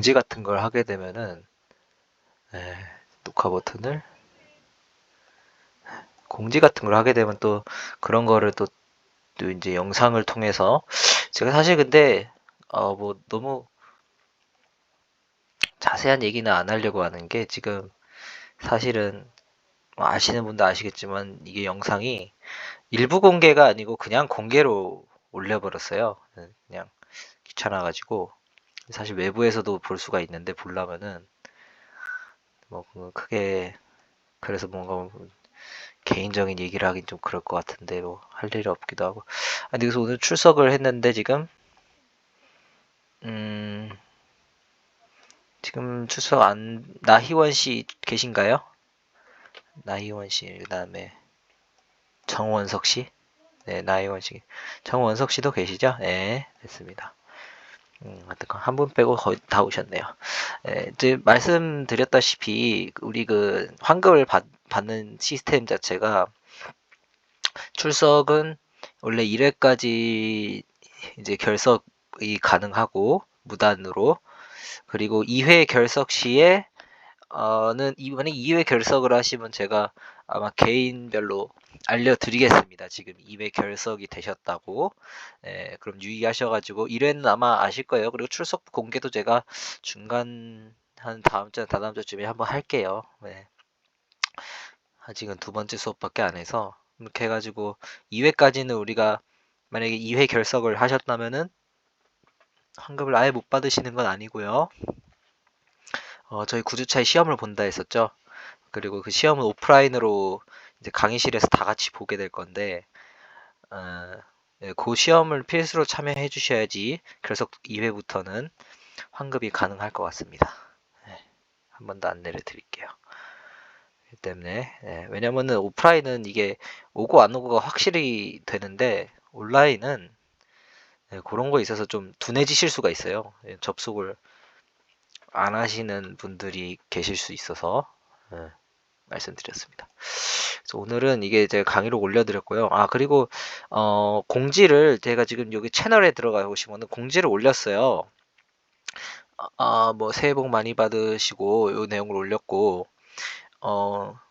공지 같은 걸 하게 되면은 예, 녹화 버튼을 공지 같은 걸 하게 되면 또 그런 거를 또 이제 영상을 통해서 제가 사실 근데 뭐 너무 자세한 얘기는 안 하려고 하는 게 지금 사실은 뭐 아시는 분도 아시겠지만 이게 영상이 일부 공개가 아니고 그냥 공개로 올려버렸어요. 그냥 귀찮아가지고 사실 외부에서도 볼 수가 있는데 보려면은 뭐 크게 그래서 뭔가 개인적인 얘기를 하긴 좀 그럴 것 같은데 뭐 할 일이 없기도 하고. 그래서 오늘 출석을 했는데 음 지금 출석 안 나희원 씨 계신가요? 나희원 씨 그다음에 정원석 씨, 네 나희원 씨, 정원석 씨도 계시죠? 네 됐습니다. 하여튼 한 분 빼고 거의 다 오셨네요. 이제 말씀드렸다시피 우리 그 환급을 받는 시스템 자체가 출석은 원래 1회까지 이제 결석이 가능하고 무단으로, 그리고 2회 결석 시에 는 이번에 2회 결석을 하시면 제가 아마 개인별로 알려드리겠습니다. 지금 2회 결석이 되셨다고. 그럼 유의하셔가지고 1회는 아마 아실 거예요. 그리고 출석 공개도 제가 중간 한 다음 주, 다다음 주쯤에 한번 할게요. 네. 아직은 두 번째 수업밖에 안 해서 이렇게 해가지고 2회까지는 우리가 만약에 2회 결석을 하셨다면은 환급을 아예 못 받으시는 건 아니고요. 저희 9주차에 시험을 본다 했었죠. 그리고 그 시험은 오프라인으로 이제 강의실에서 다 같이 보게 될 건데, 어, 그 시험을 필수로 참여해 주셔야지 결석 2회부터는 환급이 가능할 것 같습니다. 네, 한 번 더 안내를 드릴게요. 그 때문에 왜냐면은 오프라인은 이게 오고 안 오고가 확실히 되는데 온라인은 그런 거에 있어서 좀 둔해지실 수가 있어요. 접속을 안 하시는 분들이 계실 수 있어서 말씀드렸습니다. 그래서 오늘은 이게 제가 강의로 올려드렸고요. 그리고 공지를 제가 지금 여기 채널에 들어가 보시면은 공지를 올렸어요. 뭐 새해 복 많이 받으시고 요 내용을 올렸고,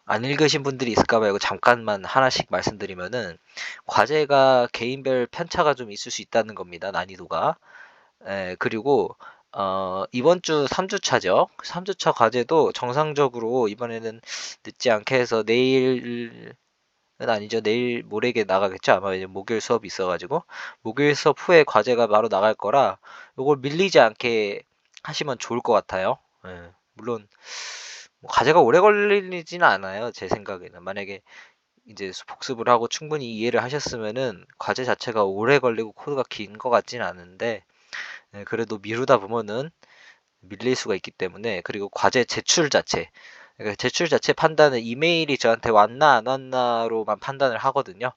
안 읽으신 분들이 있을까 봐 이거 잠깐만 하나씩 말씀드리면은 과제가 개인별 편차가 좀 있을 수 있다는 겁니다. 난이도가. 그리고 이번 주 3주차죠. 3주차 과제도 정상적으로 이번에는 늦지 않게 해서 내일은 아니죠. 내일 모레게 나가겠죠. 아마 이제 목요일 수업이 있어가지고 목요일 수업 후에 과제가 바로 나갈 거라 이걸 밀리지 않게 하시면 좋을 것 같아요. 물론 뭐 과제가 오래 걸리지는 않아요. 제 생각에는 만약에 이제 복습을 하고 충분히 이해를 하셨으면은 과제 자체가 오래 걸리고 코드가 긴 것 같지는 않은데, 그래도 미루다 보면은 밀릴 수가 있기 때문에. 그리고 과제 제출 자체, 그러니까 제출 자체 판단은 이메일이 저한테 왔나 안 왔나로만 판단을 하거든요.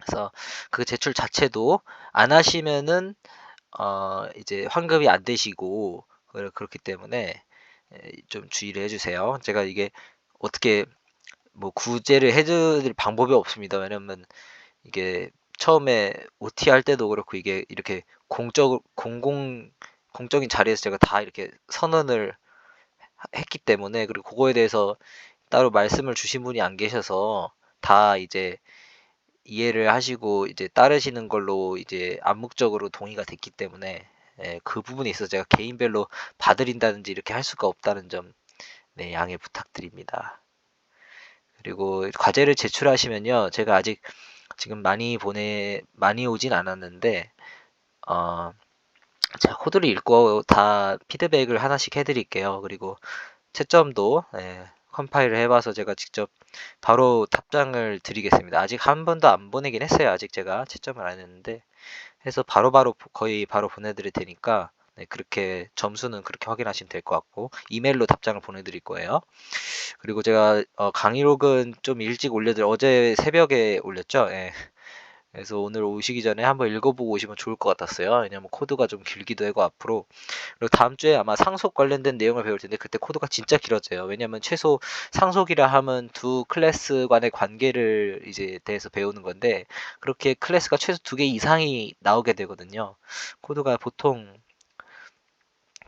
그래서 그 제출 자체도 안 하시면은 이제 환급이 안 되시고 그렇기 때문에 좀 주의를 해주세요. 제가 이게 어떻게 뭐 구제를 해드릴 방법이 없습니다. 왜냐면 이게 처음에 OT 할 때도 그렇고 이게 이렇게 공적인 자리에서 제가 다 이렇게 선언을 했기 때문에, 그리고 그거에 대해서 따로 말씀을 주신 분이 안 계셔서 다 이제 이해를 하시고 이제 따르시는 걸로 이제 암묵적으로 동의가 됐기 때문에, 그 부분에 있어서 제가 개인별로 봐드린다든지 이렇게 할 수가 없다는 점, 네, 양해 부탁드립니다. 그리고 과제를 제출하시면요, 제가 아직 지금 많이 오진 않았는데, 어, 제가 코드를 읽고 다 피드백을 하나씩 해드릴게요. 그리고 채점도 컴파일을 해봐서 제가 직접 바로 답장을 드리겠습니다. 아직 한 번도 안 보내긴 했어요. 아직 제가 채점을 안 했는데 해서 바로바로 거의 바로 보내드릴 테니까, 네, 그렇게 점수는 그렇게 확인하시면 될 것 같고 이메일로 답장을 보내드릴 거예요. 그리고 제가 강의록은 좀 일찍 어제 새벽에 올렸죠. 그래서 오늘 오시기 전에 한번 읽어보고 오시면 좋을 것 같았어요. 왜냐면 코드가 좀 길기도 하고 앞으로. 그리고 다음 주에 아마 상속 관련된 내용을 배울 텐데 그때 코드가 진짜 길어져요. 왜냐면 최소 상속이라 하면 두 클래스 간의 관계를 이제 대해서 배우는 건데 그렇게 클래스가 최소 2개 이상이 나오게 되거든요. 코드가 보통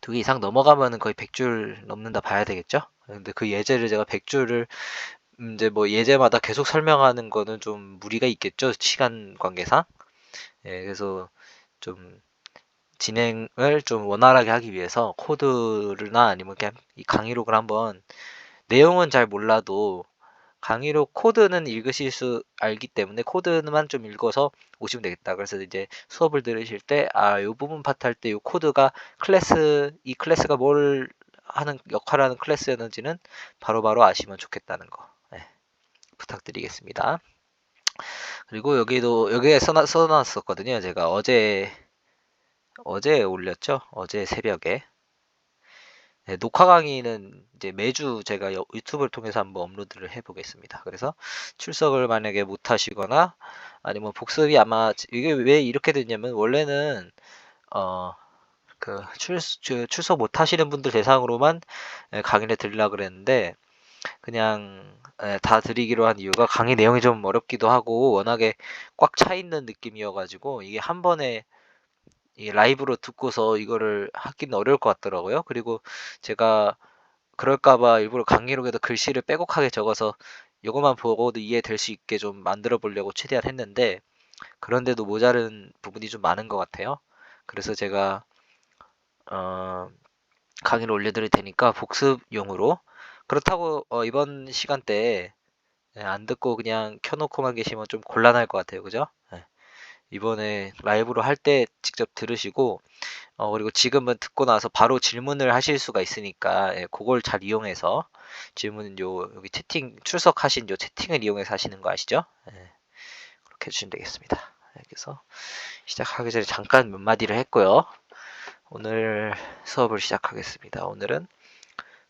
두 개 이상 넘어가면은 거의 100줄 넘는다 봐야 되겠죠? 근데 그 예제를 제가 100줄을 이제 뭐 예제마다 계속 설명하는 거는 좀 무리가 있겠죠? 시간 관계상. 예, 그래서 좀 진행을 좀 원활하게 하기 위해서 코드나 아니면 그냥 이 강의록을 한번 내용은 잘 몰라도 강의록 코드는 읽으실 수 알기 때문에 코드만 좀 읽어서 오시면 되겠다. 그래서 이제 수업을 들으실 때, 아, 요 부분 파트 할 때 요 코드가 이 클래스가 뭘 하는, 역할하는 클래스였는지는 바로바로 아시면 좋겠다는 거. 네, 부탁드리겠습니다. 그리고 여기에 써놨었거든요. 제가 어제 올렸죠? 어제 새벽에. 네, 녹화 강의는 이제 매주 제가 유튜브를 통해서 한번 업로드를 해보겠습니다. 그래서 출석을 만약에 못 하시거나 아니면 복습이 아마 이게 왜 이렇게 됐냐면 원래는 어 그 출석 못 하시는 분들 대상으로만 강의를 드리려고 그랬는데 그냥 다 드리기로 한 이유가 강의 내용이 좀 어렵기도 하고 워낙에 꽉 차 있는 느낌이어가지고 이게 한 번에 이 라이브로 듣고서 이거를 하기는 어려울 것 같더라고요. 그리고 제가 그럴까봐 일부러 강의록에도 글씨를 빼곡하게 적어서 요거만 보고도 이해될 수 있게 좀 만들어 보려고 최대한 했는데 그런데도 모자른 부분이 좀 많은 것 같아요. 그래서 제가 어, 강의를 올려드릴 테니까 복습용으로 그렇다고 이번 시간대에 안 듣고 그냥 켜놓고만 계시면 좀 곤란할 것 같아요. 그죠? 예. 이번에 라이브로 할 때 직접 들으시고 그리고 지금은 듣고 나서 바로 질문을 하실 수가 있으니까 예, 그걸 잘 이용해서 질문은 여기 채팅 출석하신 요 채팅을 이용해서 하시는 거 아시죠? 예, 그렇게 해주시면 되겠습니다. 예, 그래서 시작하기 전에 잠깐 몇 마디를 했고요. 오늘 수업을 시작하겠습니다. 오늘은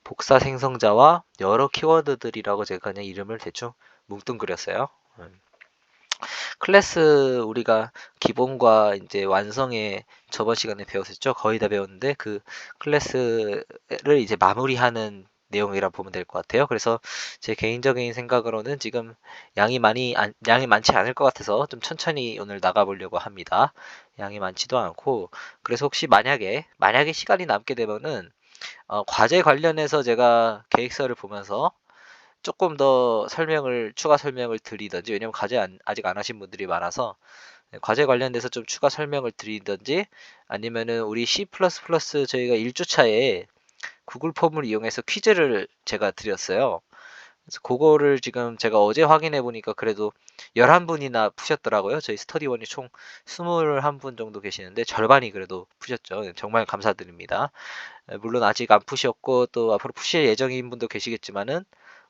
복사 생성자와 여러 키워드들이라고 제가 그냥 이름을 대충 뭉뚱그렸어요. 클래스 우리가 기본과 이제 완성에 저번 시간에 배웠었죠. 거의 다 배웠는데 그 클래스를 이제 마무리하는 내용이라 보면 될 것 같아요. 그래서 제 개인적인 생각으로는 지금 양이 많지 않을 것 같아서 좀 천천히 오늘 나가보려고 합니다. 양이 많지도 않고 그래서 혹시 만약에 시간이 남게 되면은 과제 관련해서 제가 계획서를 보면서 조금 더 추가 설명을 드리든지, 왜냐면 아직 안 하신 분들이 많아서, 과제 관련돼서 좀 추가 설명을 드리든지, 아니면은 우리 C++ 저희가 1주차에 구글 폼을 이용해서 퀴즈를 제가 드렸어요. 그래서 그거를 지금 제가 어제 확인해 보니까 그래도 11분이나 푸셨더라고요. 저희 스터디원이 총 21분 정도 계시는데 절반이 그래도 푸셨죠. 정말 감사드립니다. 물론 아직 안 푸셨고 또 앞으로 푸실 예정인 분도 계시겠지만은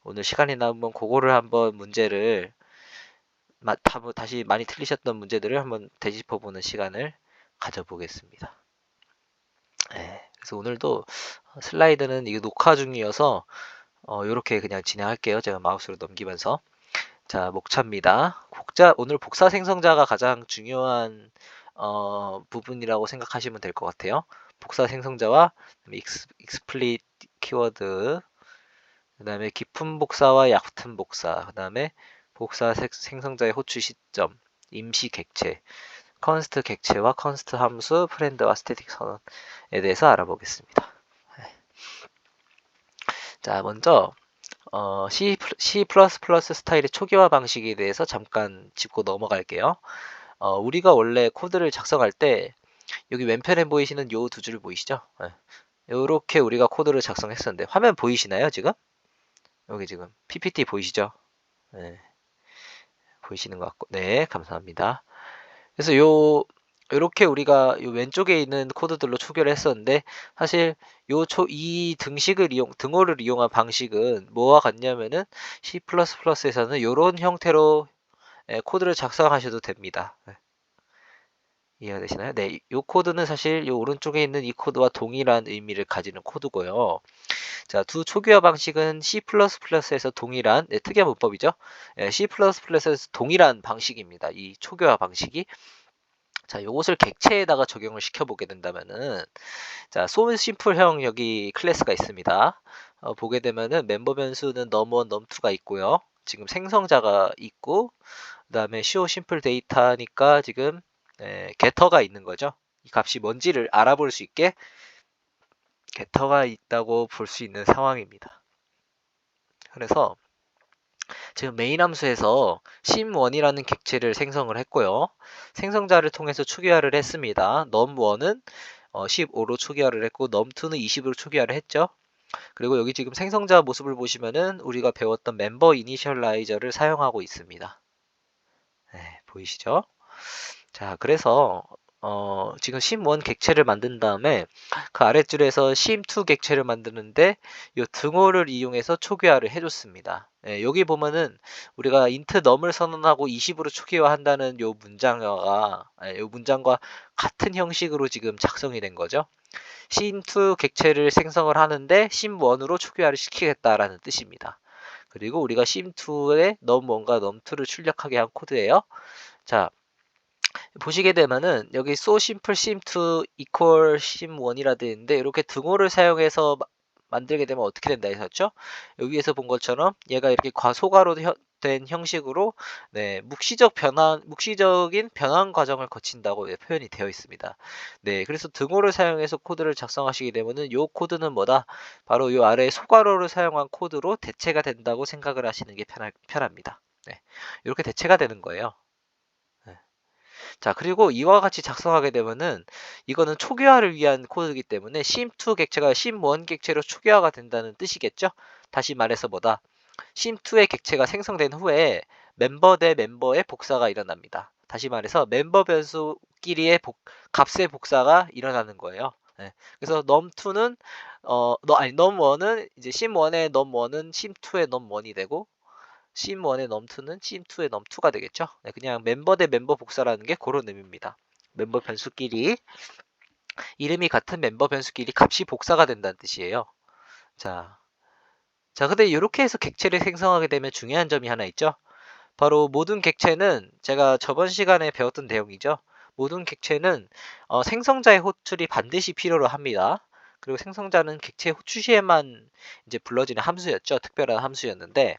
오늘 시간이 남으면 그거를 한번 문제를 다시 많이 틀리셨던 문제들을 한번 되짚어 보는 시간을 가져보겠습니다. 그래서 오늘도 슬라이드는 이게 녹화 중이어서 이렇게 그냥 진행할게요. 제가 마우스로 넘기면서 자 목차입니다. 오늘 복사 생성자가 가장 중요한 부분이라고 생각하시면 될 것 같아요. 복사 생성자와 익스플릿 키워드 그 다음에 깊은 복사와 얕은 복사, 그 다음에 복사 생성자의 호출 시점, 임시 객체, 컨스트 객체와 컨스트 함수, 프렌드와 스태틱 선언에 대해서 알아보겠습니다. 자, 먼저 C++ 스타일의 초기화 방식에 대해서 잠깐 짚고 넘어갈게요. 우리가 원래 코드를 작성할 때 여기 왼편에 보이시는 요 두 줄 보이시죠? 이렇게 우리가 코드를 작성했었는데 화면 보이시나요, 지금? 여기 지금 PPT 보이시죠? 네. 보이시는 것 같고, 네, 감사합니다. 그래서 요렇게 우리가 요 왼쪽에 있는 코드들로 초기화를 했었는데, 사실 이 등호를 이용한 방식은 뭐와 같냐면은 C++에서는 요런 형태로 코드를 작성하셔도 됩니다. 이해가 되시나요? 네, 이 코드는 사실 요 오른쪽에 있는 이 코드와 동일한 의미를 가지는 코드고요. 자, 두 초기화 방식은 C++에서 동일한 특이한 문법이죠. C++에서 동일한 방식입니다. 이 초기화 방식이. 자, 요것을 객체에다가 적용을 시켜보게 된다면은 자, 심플형 여기 클래스가 있습니다. 보게 되면은 멤버 변수는 num1, num2가 있고요. 지금 생성자가 있고 그다음에 show simple data니까 지금 getter가 있는 거죠. 이 값이 뭔지를 알아볼 수 있게 객터가 있다고 볼 수 있는 상황입니다. 그래서 지금 메인 함수에서 심1이라는 객체를 생성을 했고요. 생성자를 통해서 초기화를 했습니다. num1은 15로 초기화를 했고 num2는 20으로 초기화를 했죠. 그리고 여기 지금 생성자 모습을 보시면은 우리가 배웠던 멤버 이니셜라이저를 사용하고 있습니다. 네, 보이시죠? 자, 그래서 지금 심1 객체를 만든 다음에 그 아랫줄에서 심2 객체를 만드는데 이 등호를 이용해서 초기화를 해줬습니다. 예, 여기 보면은 우리가 int num을 선언하고 20으로 초기화한다는 요 문장과 요 문장과 같은 형식으로 지금 작성이 된 거죠. 심2 객체를 생성을 하는데 심1으로 초기화를 시키겠다라는 뜻입니다. 그리고 우리가 심2에 num1과 num2를 출력하게 한 코드예요. 자, 보시게 되면은 여기 so simple sim2 equal sim1이라 되어 있는데 이렇게 등호를 사용해서 만들게 되면 어떻게 된다 했었죠? 여기에서 본 것처럼 얘가 이렇게 과소가로 된 형식으로 네, 묵시적인 변환 과정을 거친다고 표현이 되어 있습니다. 네, 그래서 등호를 사용해서 코드를 작성하시게 되면은 요 코드는 뭐다? 바로 요 아래 소괄호를 사용한 코드로 대체가 된다고 생각을 하시는 게 편합니다. 네, 이렇게 대체가 되는 거예요. 네. 자, 그리고 이와 같이 작성하게 되면은 이거는 초기화를 위한 코드이기 때문에 심2 객체가 심1 객체로 초기화가 된다는 뜻이겠죠? 다시 말해서 뭐다? 심2의 객체가 생성된 후에 멤버 대 멤버의 복사가 일어납니다. 다시 말해서 멤버 변수끼리의 값의 복사가 일어나는 거예요. 네. 그래서 num2는 num1은 이제 심1의 num1은 심2의 num1이 되고 심1의 num2는 심2의 num2가 되겠죠. 네, 그냥 멤버 대 멤버 복사라는 게 그런 의미입니다. 멤버 변수끼리 이름이 같은 멤버 변수끼리 값이 복사가 된다는 뜻이에요. 자, 근데 이렇게 해서 객체를 생성하게 되면 중요한 점이 하나 있죠. 바로 모든 객체는 제가 저번 시간에 배웠던 내용이죠. 모든 객체는 생성자의 호출이 반드시 필요로 합니다. 그리고 생성자는 객체 호출 시에만 이제 불러지는 함수였죠. 특별한 함수였는데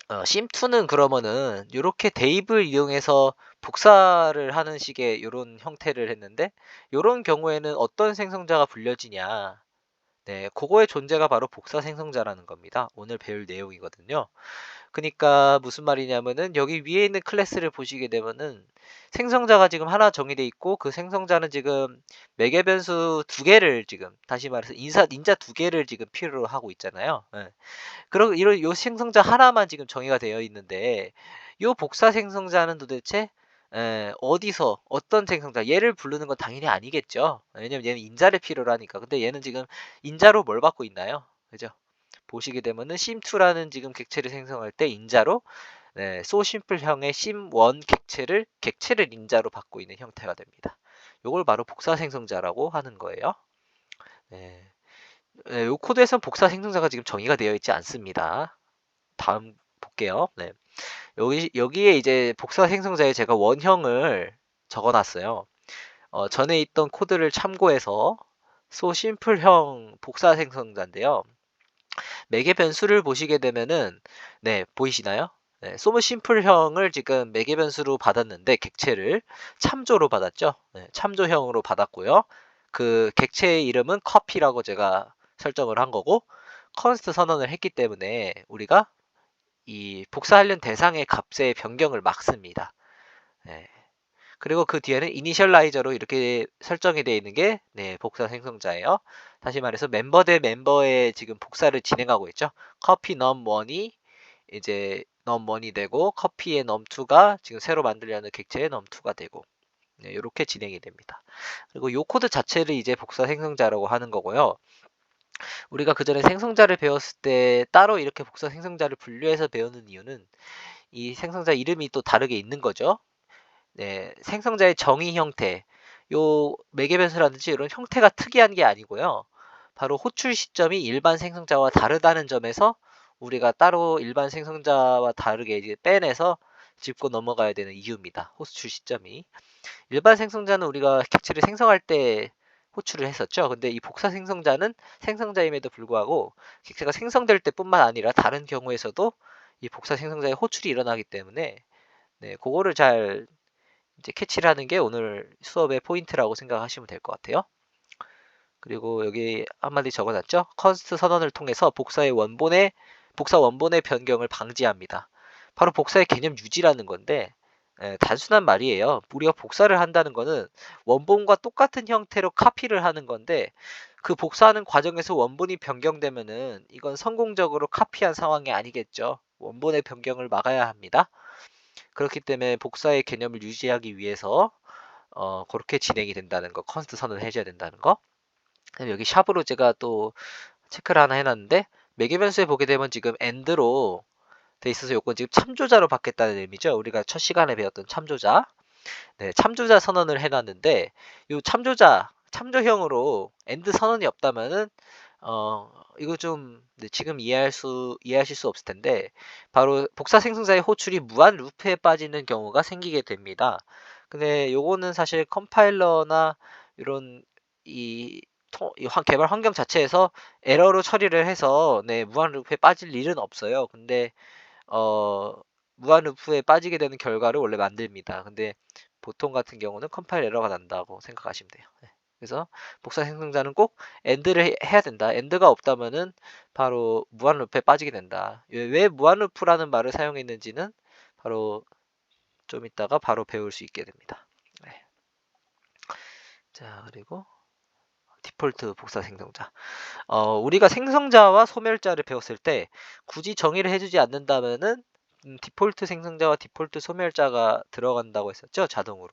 심2는 그러면은 이렇게 대입을 이용해서 복사를 하는 식의 이런 형태를 했는데 이런 경우에는 어떤 생성자가 불려지냐? 네, 그거의 존재가 바로 복사 생성자라는 겁니다. 오늘 배울 내용이거든요. 그러니까 무슨 말이냐면은 여기 위에 있는 클래스를 보시게 되면은 생성자가 지금 하나 정의돼 있고 그 생성자는 지금 매개 변수 두 개를 지금 다시 말해서 인자 두 개를 지금 필요로 하고 있잖아요. 예. 그럼 이런 요 생성자 하나만 지금 정의가 되어 있는데 요 복사 생성자는 도대체 어디서 어떤 생성자 얘를 부르는 건 당연히 아니겠죠. 왜냐면 얘는 인자를 필요로 하니까. 근데 얘는 지금 인자로 뭘 받고 있나요? 그죠? 보시게 되면은 심2라는 지금 객체를 생성할 때 인자로 소심플형의 심1 객체를 인자로 받고 있는 형태가 됩니다. 요걸 바로 복사 생성자라고 하는 거예요. 네. 네, 요 코드에선 복사 생성자가 지금 정의가 되어 있지 않습니다. 다음 볼게요. 네. 여기에 이제 복사 생성자에 제가 원형을 적어놨어요. 전에 있던 코드를 참고해서 소심플형 복사 생성자인데요. 매개 변수를 보시게 되면은 네, 보이시나요? 네, 소무 심플형을 지금 매개 변수로 받았는데 객체를 참조로 받았죠. 네, 참조형으로 받았고요. 그 객체의 이름은 커피라고 제가 설정을 한 거고 컨스트 선언을 했기 때문에 우리가 이 복사하려는 대상의 값의 변경을 막습니다. 네. 그리고 그 뒤에는 이니셜라이저로 이렇게 설정이 되어 있는 게 네, 복사 생성자예요. 다시 말해서 멤버 대 멤버의 지금 복사를 진행하고 있죠. 커피 num1이 이제 num1이 되고 커피의 num2가 지금 새로 만들려는 객체의 num2가 되고 네, 이렇게 진행이 됩니다. 그리고 이 코드 자체를 이제 복사 생성자라고 하는 거고요. 우리가 그 전에 생성자를 배웠을 때 따로 이렇게 복사 생성자를 분류해서 배우는 이유는 이 생성자 이름이 또 다르게 있는 거죠. 네, 생성자의 정의 형태, 요 매개 변수라든지 이런 형태가 특이한 게 아니고요. 바로 호출 시점이 일반 생성자와 다르다는 점에서 우리가 따로 일반 생성자와 다르게 이제 빼내서 짚고 넘어가야 되는 이유입니다. 호출 시점이. 일반 생성자는 우리가 객체를 생성할 때 호출을 했었죠. 근데 이 복사 생성자는 생성자임에도 불구하고 객체가 생성될 때뿐만 아니라 다른 경우에서도 이 복사 생성자의 호출이 일어나기 때문에 네, 그거를 잘 이제 캐치를 하는 게 오늘 수업의 포인트라고 생각하시면 될 것 같아요. 그리고 여기 한마디 적어놨죠. 컨스트 선언을 통해서 복사 원본의 변경을 방지합니다. 바로 복사의 개념 유지라는 건데 단순한 말이에요. 우리가 복사를 한다는 거는 원본과 똑같은 형태로 카피를 하는 건데 그 복사하는 과정에서 원본이 변경되면은 이건 성공적으로 카피한 상황이 아니겠죠. 원본의 변경을 막아야 합니다. 그렇기 때문에 복사의 개념을 유지하기 위해서 그렇게 진행이 된다는 거, 컨스트 선언을 해줘야 된다는 거. 그럼 여기 샵으로 제가 또 체크를 하나 해놨는데 매개 변수에 보게 되면 지금 end로 돼 있어서 요건 지금 참조자로 받겠다는 의미죠. 우리가 첫 시간에 배웠던 참조자. 네, 참조자 선언을 해놨는데 요 참조형으로 end 선언이 없다면은 이거 좀 지금 이해하실 수 없을 텐데 바로 복사 생성자의 호출이 무한 루프에 빠지는 경우가 생기게 됩니다. 근데 요거는 사실 컴파일러나 이런 이 개발 환경 자체에서 에러로 처리를 해서 무한 루프에 빠질 일은 없어요. 근데 어, 무한 루프에 빠지게 되는 결과를 원래 만듭니다. 근데 보통 같은 경우는 컴파일 에러가 난다고 생각하시면 돼요. 네. 그래서 복사 생성자는 꼭 엔드를 해야 된다. 엔드가 없다면은 바로 무한 루프에 빠지게 된다. 왜 무한 루프라는 말을 사용했는지는 바로 좀 이따가 바로 배울 수 있게 됩니다. 네. 자, 그리고 디폴트 복사 생성자. 우리가 생성자와 소멸자를 배웠을 때 굳이 정의를 해주지 않는다면은 디폴트 생성자와 디폴트 소멸자가 들어간다고 했었죠, 자동으로.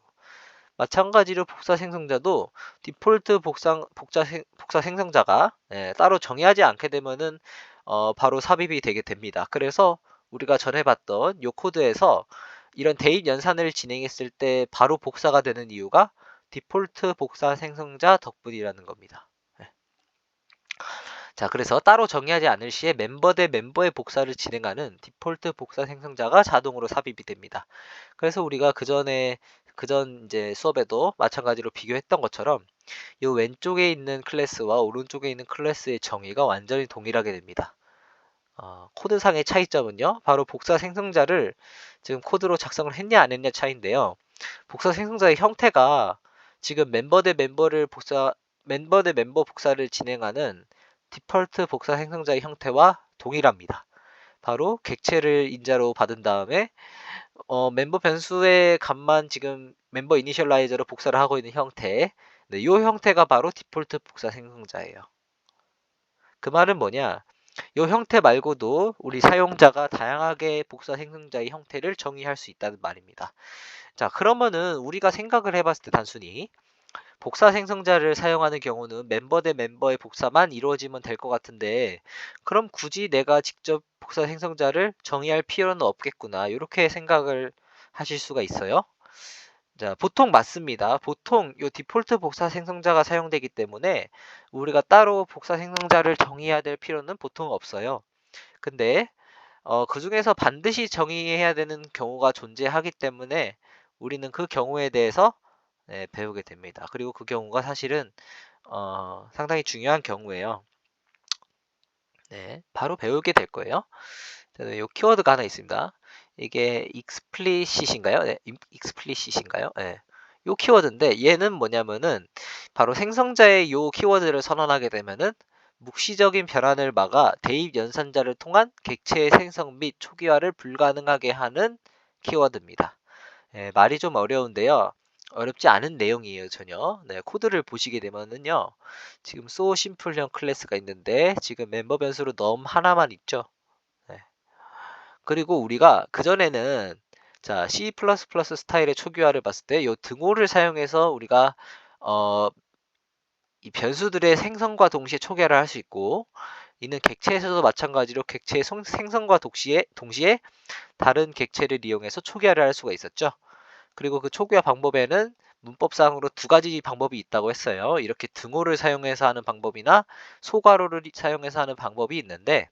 마찬가지로 복사 생성자도 디폴트 복사 생성자가 따로 정의하지 않게 되면은 바로 삽입이 되게 됩니다. 그래서 우리가 전에 봤던 요 코드에서 이런 대입 연산을 진행했을 때 바로 복사가 되는 이유가 디폴트 복사 생성자 덕분이라는 겁니다. 자, 그래서 따로 정의하지 않을 시에 멤버 대 멤버의 복사를 진행하는 디폴트 복사 생성자가 자동으로 삽입이 됩니다. 그래서 우리가 그전 이제 수업에도 마찬가지로 비교했던 것처럼 이 왼쪽에 있는 클래스와 오른쪽에 있는 클래스의 정의가 완전히 동일하게 됩니다. 코드상의 차이점은요, 바로 복사 생성자를 지금 코드로 작성을 했냐 안 했냐 차이인데요. 복사 생성자의 형태가 지금 멤버 대 멤버 복사를 진행하는 디폴트 복사 생성자의 형태와 동일합니다. 바로 객체를 인자로 받은 다음에 멤버 변수의 값만 지금 멤버 이니셜라이저로 복사를 하고 있는 형태. 네, 이 형태가 바로 디폴트 복사 생성자예요. 그 말은 뭐냐? 이 형태 말고도 우리 사용자가 다양하게 복사 생성자의 형태를 정의할 수 있다는 말입니다. 자, 그러면은 우리가 생각을 해봤을 때 단순히 복사 생성자를 사용하는 경우는 멤버 대 멤버의 복사만 이루어지면 될 것 같은데 그럼 굳이 내가 직접 복사 생성자를 정의할 필요는 없겠구나 이렇게 생각을 하실 수가 있어요. 자, 보통 맞습니다. 보통 이 디폴트 복사 생성자가 사용되기 때문에 우리가 따로 복사 생성자를 정의해야 될 필요는 보통 없어요. 근데 그 중에서 반드시 정의해야 되는 경우가 존재하기 때문에 우리는 그 경우에 대해서 배우게 됩니다. 그리고 그 경우가 사실은 상당히 중요한 경우예요. 네, 바로 배우게 될 거예요. 이 키워드가 하나 있습니다. 이게 explicit인가요? 네, explicit인가요? 네. 요 키워드인데 얘는 뭐냐면은 바로 생성자의 요 키워드를 선언하게 되면은 묵시적인 변환을 막아 대입 연산자를 통한 객체의 생성 및 초기화를 불가능하게 하는 키워드입니다. 말이 좀 어려운데요. 어렵지 않은 내용이에요, 전혀. 네, 코드를 보시게 되면은요. 지금 so simple형 클래스가 있는데 지금 멤버 변수로 num 하나만 있죠. 네. 그리고 우리가 그전에는 자, C++ 스타일의 초기화를 봤을 때 이 등호를 사용해서 우리가 이 변수들의 생성과 동시에 초기화를 할 수 있고 이는 객체에서도 마찬가지로 객체의 생성과 동시에 다른 객체를 이용해서 초기화를 할 수가 있었죠. 그리고 그 초기화 방법에는 문법상으로 두 가지 방법이 있다고 했어요. 이렇게 등호를 사용해서 하는 방법이나 소괄호를 사용해서 하는 방법이 있는데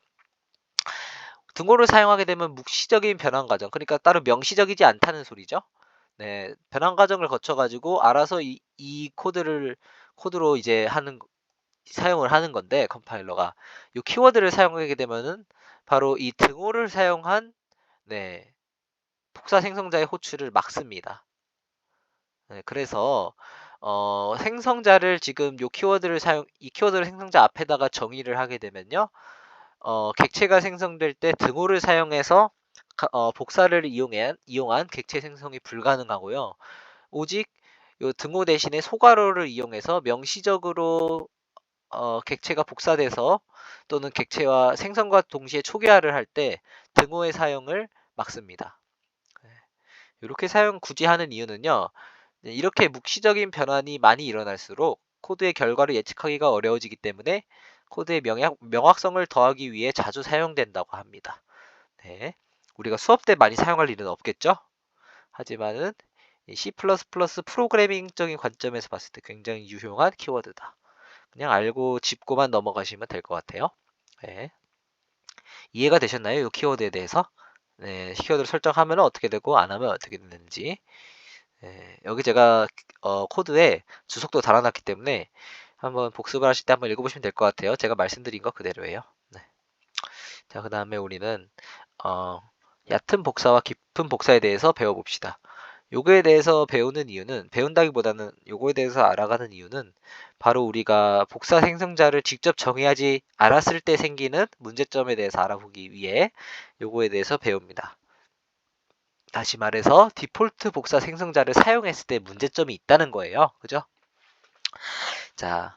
등호를 사용하게 되면 묵시적인 변환 과정, 그러니까 따로 명시적이지 않다는 소리죠. 네, 변환 과정을 거쳐가지고 알아서 이 코드로 이제 사용을 하는 건데 컴파일러가 이 키워드를 사용하게 되면은 바로 이 등호를 사용한 복사 생성자의 호출을 막습니다. 네, 그래서 생성자를 지금 이 키워드를 생성자 앞에다가 정의를 하게 되면요. 객체가 생성될 때 등호를 사용해서 복사를 이용한 객체 생성이 불가능하고요. 오직 요 등호 대신에 소괄호를 이용해서 명시적으로 객체가 복사돼서 또는 객체와 생성과 동시에 초기화를 할 때 등호의 사용을 막습니다. 이렇게 사용 굳이 하는 이유는요. 이렇게 묵시적인 변환이 많이 일어날수록 코드의 결과를 예측하기가 어려워지기 때문에 코드의 명확성을 더하기 위해 자주 사용된다고 합니다. 네. 우리가 수업 때 많이 사용할 일은 없겠죠? 하지만은 C++ 프로그래밍적인 관점에서 봤을 때 굉장히 유용한 키워드다. 그냥 알고 짚고만 넘어가시면 될 것 같아요. 네. 이해가 되셨나요? 이 키워드에 대해서? 네, 키워드를 설정하면 어떻게 되고 안 하면 어떻게 되는지. 네, 여기 제가 코드에 주석도 달아놨기 때문에 한번 복습을 하실 때 한번 읽어보시면 될 것 같아요. 제가 말씀드린 거 그대로예요. 네. 자, 그 다음에 우리는 얕은 복사와 깊은 복사에 대해서 배워봅시다. 요거에 대해서 배운다기보다는 요거에 대해서 알아가는 이유는 바로 우리가 복사 생성자를 직접 정의하지 않았을 때 생기는 문제점에 대해서 알아보기 위해 요거에 대해서 배웁니다. 다시 말해서 디폴트 복사 생성자를 사용했을 때 문제점이 있다는 거예요. 그죠? 자,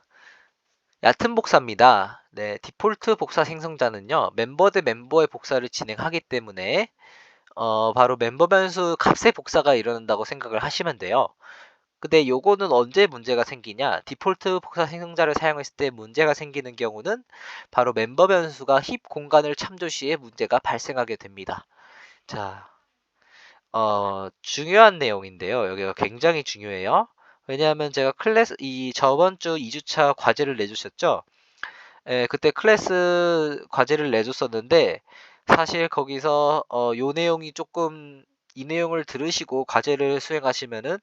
얕은 복사입니다. 네, 디폴트 복사 생성자는요, 멤버 대 멤버의 복사를 진행하기 때문에 바로 멤버 변수 값의 복사가 일어난다고 생각을 하시면 돼요. 근데 요거는 언제 문제가 생기냐? 디폴트 복사 생성자를 사용했을 때 문제가 생기는 경우는 바로 멤버 변수가 힙 공간을 참조 시에 문제가 발생하게 됩니다. 자, 중요한 내용인데요. 여기가 굉장히 중요해요. 왜냐하면 제가 저번 주 2주차 과제를 내주셨죠? 예, 그때 클래스 과제를 내줬었는데, 사실 거기서, 요 내용이 조금, 이 내용을 들으시고 과제를 수행하시면은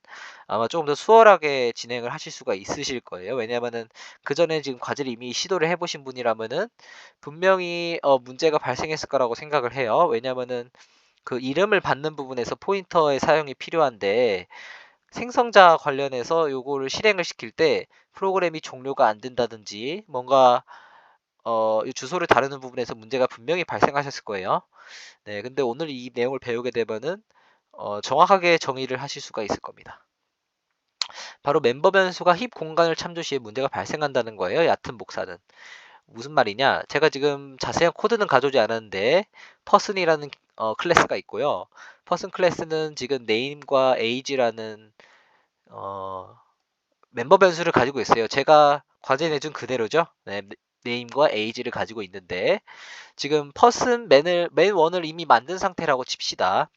아마 조금 더 수월하게 진행을 하실 수가 있으실 거예요. 왜냐면은 그 전에 지금 과제를 이미 시도를 해보신 분이라면은 분명히 문제가 발생했을 거라고 생각을 해요. 왜냐면은 그 이름을 받는 부분에서 포인터의 사용이 필요한데 생성자 관련해서 요거를 실행을 시킬 때 프로그램이 종료가 안 된다든지 뭔가 이 주소를 다루는 부분에서 문제가 분명히 발생하셨을 거예요. 네, 근데 오늘 이 내용을 배우게 되면은 정확하게 정의를 하실 수가 있을 겁니다. 바로 멤버 변수가 힙 공간을 참조 시에 문제가 발생한다는 거예요. 얕은 복사는. 무슨 말이냐? 제가 지금 자세한 코드는 가져오지 않았는데 person이라는 클래스가 있고요. person 클래스는 지금 name과 age라는 어, 멤버 변수를 가지고 있어요. 제가 과제 내준 그대로죠. 네, name과 age를 가지고 있는데 지금 맨1을 이미 만든 상태라고 칩시다.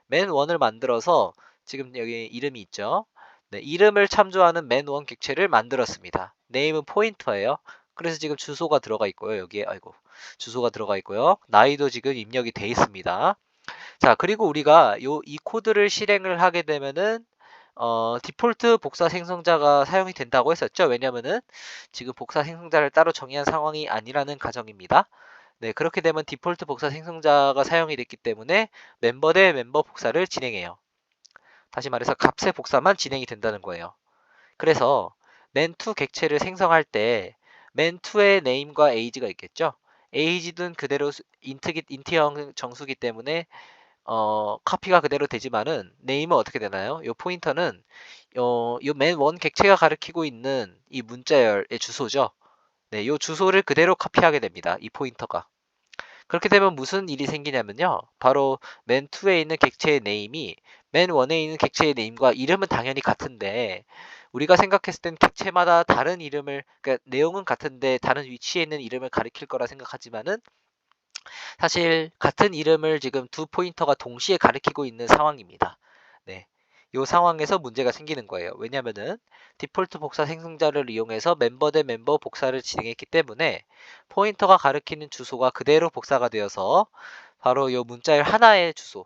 맨1을 만들어서 지금 여기 이름이 있죠. 네, 이름을 참조하는 맨1 객체를 만들었습니다. name은 포인터예요. 그래서 지금 주소가 들어가 있고요. 여기에 주소가 들어가 있고요. 나이도 지금 입력이 돼 있습니다. 자, 그리고 우리가 이 코드를 실행을 하게 되면은 디폴트 복사 생성자가 사용이 된다고 했었죠. 왜냐면은 지금 복사 생성자를 따로 정의한 상황이 아니라는 가정입니다. 네, 그렇게 되면 디폴트 복사 생성자가 사용이 됐기 때문에 멤버 대 멤버 복사를 진행해요. 다시 말해서 값의 복사만 진행이 된다는 거예요. 그래서 맨2 객체를 생성할 때 맨2의 name과 age가 있겠죠. age는 그대로 인트형 정수기 때문에 카피가 그대로 되지만은 name은 어떻게 되나요? 이 포인터는 요 맨1 객체가 가리키고 있는 이 문자열의 주소죠. 네, 이 주소를 그대로 카피하게 됩니다. 이 포인터가. 그렇게 되면 무슨 일이 생기냐면요. 바로 맨2에 있는 객체의 네임이 맨1에 있는 객체의 네임과 이름은 당연히 같은데 우리가 생각했을 땐 객체마다 다른 이름을 그러니까 내용은 같은데 다른 위치에 있는 이름을 가리킬 거라 생각하지만은 사실 같은 이름을 지금 두 포인터가 동시에 가리키고 있는 상황입니다. 네. 이 상황에서 문제가 생기는 거예요. 왜냐면은 디폴트 복사 생성자를 이용해서 멤버 대 멤버 복사를 진행했기 때문에 포인터가 가리키는 주소가 그대로 복사가 되어서 바로 이 문자열 하나의 주소,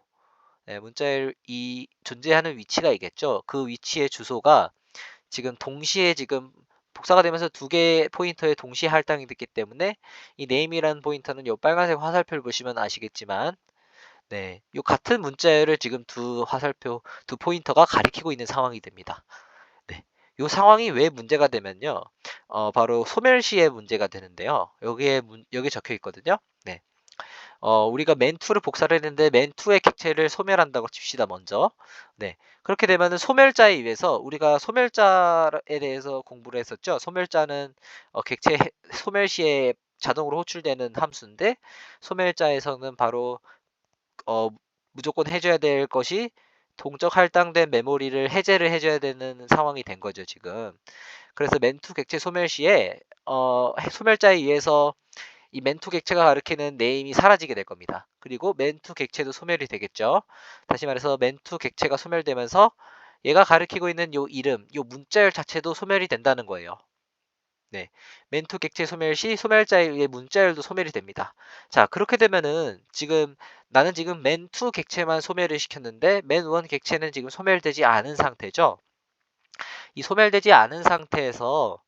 네, 문자열 이 존재하는 위치가 있겠죠. 그 위치의 주소가 지금 동시에 지금 복사가 되면서 두 개의 포인터에 동시에 할당이 됐기 때문에 이 name이라는 포인터는 요 빨간색 화살표를 보시면 아시겠지만 네, 요 같은 문자열을 지금 두 포인터가 가리키고 있는 상황이 됩니다. 네, 요 상황이 왜 문제가 되면요. 바로 소멸시에 문제가 되는데요. 여기에 적혀 있거든요. 네. 우리가 맨2를 복사를 했는데 맨2의 객체를 소멸한다고 칩시다, 먼저. 네. 그렇게 되면은 소멸자에 의해서 우리가 소멸자에 대해서 공부를 했었죠. 소멸자는 객체 소멸 시에 자동으로 호출되는 함수인데 소멸자에서는 바로 무조건 해줘야 될 것이 동적 할당된 메모리를 해제를 해줘야 되는 상황이 된 거죠, 지금. 그래서 맨2 객체 소멸 시에 소멸자에 의해서 이 맨투 객체가 가리키는 네임이 사라지게 될 겁니다. 그리고 맨투 객체도 소멸이 되겠죠. 다시 말해서 맨투 객체가 소멸되면서 얘가 가리키고 있는 요 이름, 요 문자열 자체도 소멸이 된다는 거예요. 네. 맨투 객체 소멸 시 소멸자에 의해 문자열도 소멸이 됩니다. 자, 그렇게 되면은 나는 지금 맨투 객체만 소멸을 시켰는데 맨1 객체는 지금 소멸되지 않은 상태죠. 이 소멸되지 않은 상태에서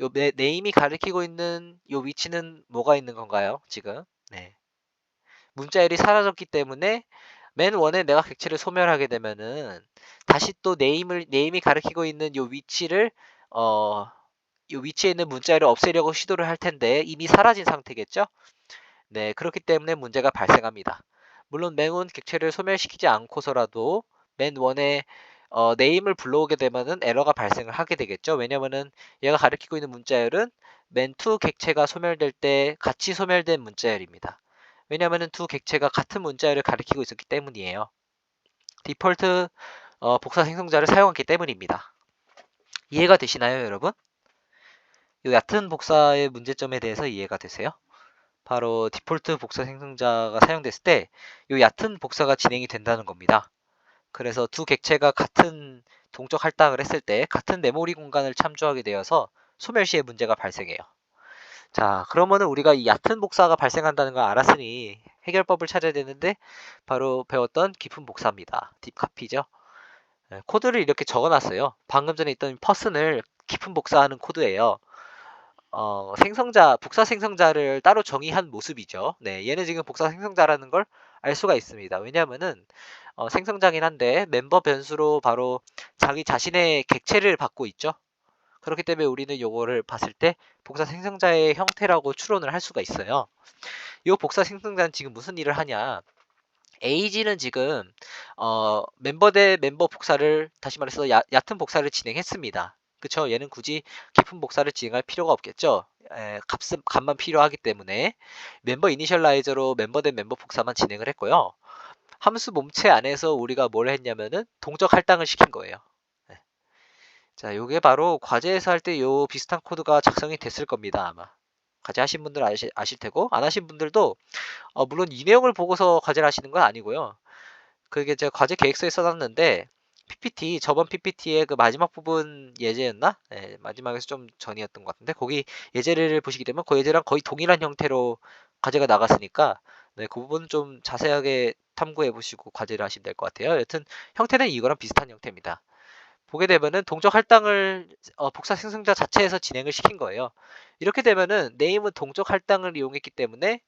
요 네임이 가리키고 있는 요 위치는 뭐가 있는 건가요? 지금. 네. 문자열이 사라졌기 때문에 맨 원에 내가 객체를 소멸하게 되면은 다시 또 네임이 가리키고 있는 요 위치를 요 위치에 있는 문자열을 없애려고 시도를 할 텐데 이미 사라진 상태겠죠? 네, 그렇기 때문에 문제가 발생합니다. 물론 맨1 객체를 소멸시키지 않고서라도 맨1의 네임을 불러오게 되면은 에러가 발생을 하게 되겠죠. 왜냐면은 얘가 가리키고 있는 문자열은 맨2 객체가 소멸될 때 같이 소멸된 문자열입니다. 왜냐면은 두 객체가 같은 문자열을 가리키고 있었기 때문이에요. 디폴트 복사 생성자를 사용했기 때문입니다. 이해가 되시나요, 여러분? 이 얕은 복사의 문제점에 대해서 이해가 되세요? 바로 디폴트 복사 생성자가 사용됐을 때 이 얕은 복사가 진행이 된다는 겁니다. 그래서 두 객체가 같은 동적 할당을 했을 때 같은 메모리 공간을 참조하게 되어서 소멸 시에 문제가 발생해요. 자, 그러면은 우리가 이 얕은 복사가 발생한다는 걸 알았으니 해결법을 찾아야 되는데 바로 배웠던 깊은 복사입니다. 딥카피죠. 코드를 이렇게 적어놨어요. 방금 전에 있던 퍼슨을 깊은 복사하는 코드예요. 복사 생성자를 따로 정의한 모습이죠. 네, 얘는 지금 복사 생성자라는 걸 알 수가 있습니다. 왜냐하면은 생성자긴 한데 멤버 변수로 바로 자기 자신의 객체를 받고 있죠. 그렇기 때문에 우리는 요거를 봤을 때 복사 생성자의 형태라고 추론을 할 수가 있어요. 이 복사 생성자는 지금 무슨 일을 하냐? 에이지는 지금 멤버 대 멤버 복사를 다시 말해서 얕은 복사를 진행했습니다. 그쵸? 얘는 굳이 깊은 복사를 진행할 필요가 없겠죠? 값만 필요하기 때문에 멤버 이니셜라이저로 멤버 대 멤버 복사만 진행을 했고요. 함수 몸체 안에서 우리가 뭘 했냐면은 동적 할당을 시킨 거예요. 네. 자, 요게 바로 과제에서 할 때 요 비슷한 코드가 작성이 됐을 겁니다, 아마. 과제 하신 분들 아실 테고, 안 하신 분들도 물론 이 내용을 보고서 과제를 하시는 건 아니고요. 그게 제가 과제 계획서에 써놨는데 저번 PPT의 그 마지막 부분 예제였나? 네, 마지막에서 좀 전이었던 것 같은데 거기 예제를 보시게 되면 그 예제랑 거의 동일한 형태로 과제가 나갔으니까 네, 그 부분 좀 자세하게 탐구해 보시고 과제를 하시면 될 것 같아요. 여튼 형태는 이거랑 비슷한 형태입니다. 보게 되면은 동적 할당을 복사 생성자 자체에서 진행을 시킨 거예요. 이렇게 되면은 네임은 동적 할당을 이용했기 때문에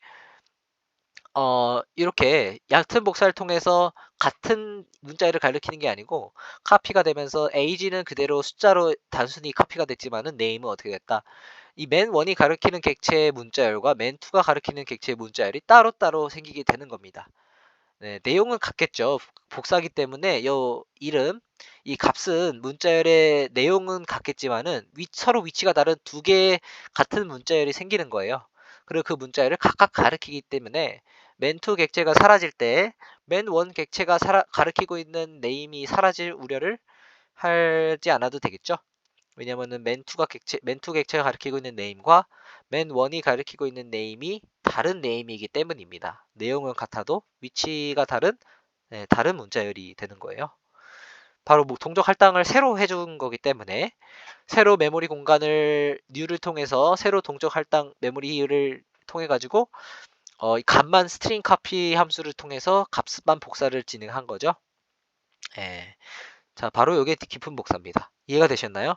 이렇게 얕은 복사를 통해서 같은 문자열을 가리키는 게 아니고 카피가 되면서 에이지는 그대로 숫자로 단순히 카피가 됐지만은 네임은 어떻게 됐다? 이 맨1이 가리키는 객체의 문자열과 맨2가 가리키는 객체의 문자열이 따로따로 생기게 되는 겁니다. 네, 내용은 같겠죠. 복사기 때문에 이 값은 문자열의 내용은 같겠지만은 서로 위치가 다른 두 개의 같은 문자열이 생기는 거예요. 그리고 그 문자열을 각각 가리키기 때문에 맨2 객체가 사라질 때 맨1 객체가 가리키고 있는 네임이 사라질 우려를 하지 않아도 되겠죠. 왜냐면은 맨2 객체가 가리키고 있는 네임과 맨1이 가리키고 있는 네임이 다른 네임이기 때문입니다. 내용은 같아도 위치가 다른 문자열이 되는 거예요. 바로 동적 할당을 새로 해준 거기 때문에 새로 메모리 공간을 new를 통해서 새로 동적 할당 메모리를 통해 가지고 이 값만 스트링 카피 함수를 통해서 값만 복사를 진행한 거죠. 예. 자, 바로 이게 깊은 복사입니다. 이해가 되셨나요?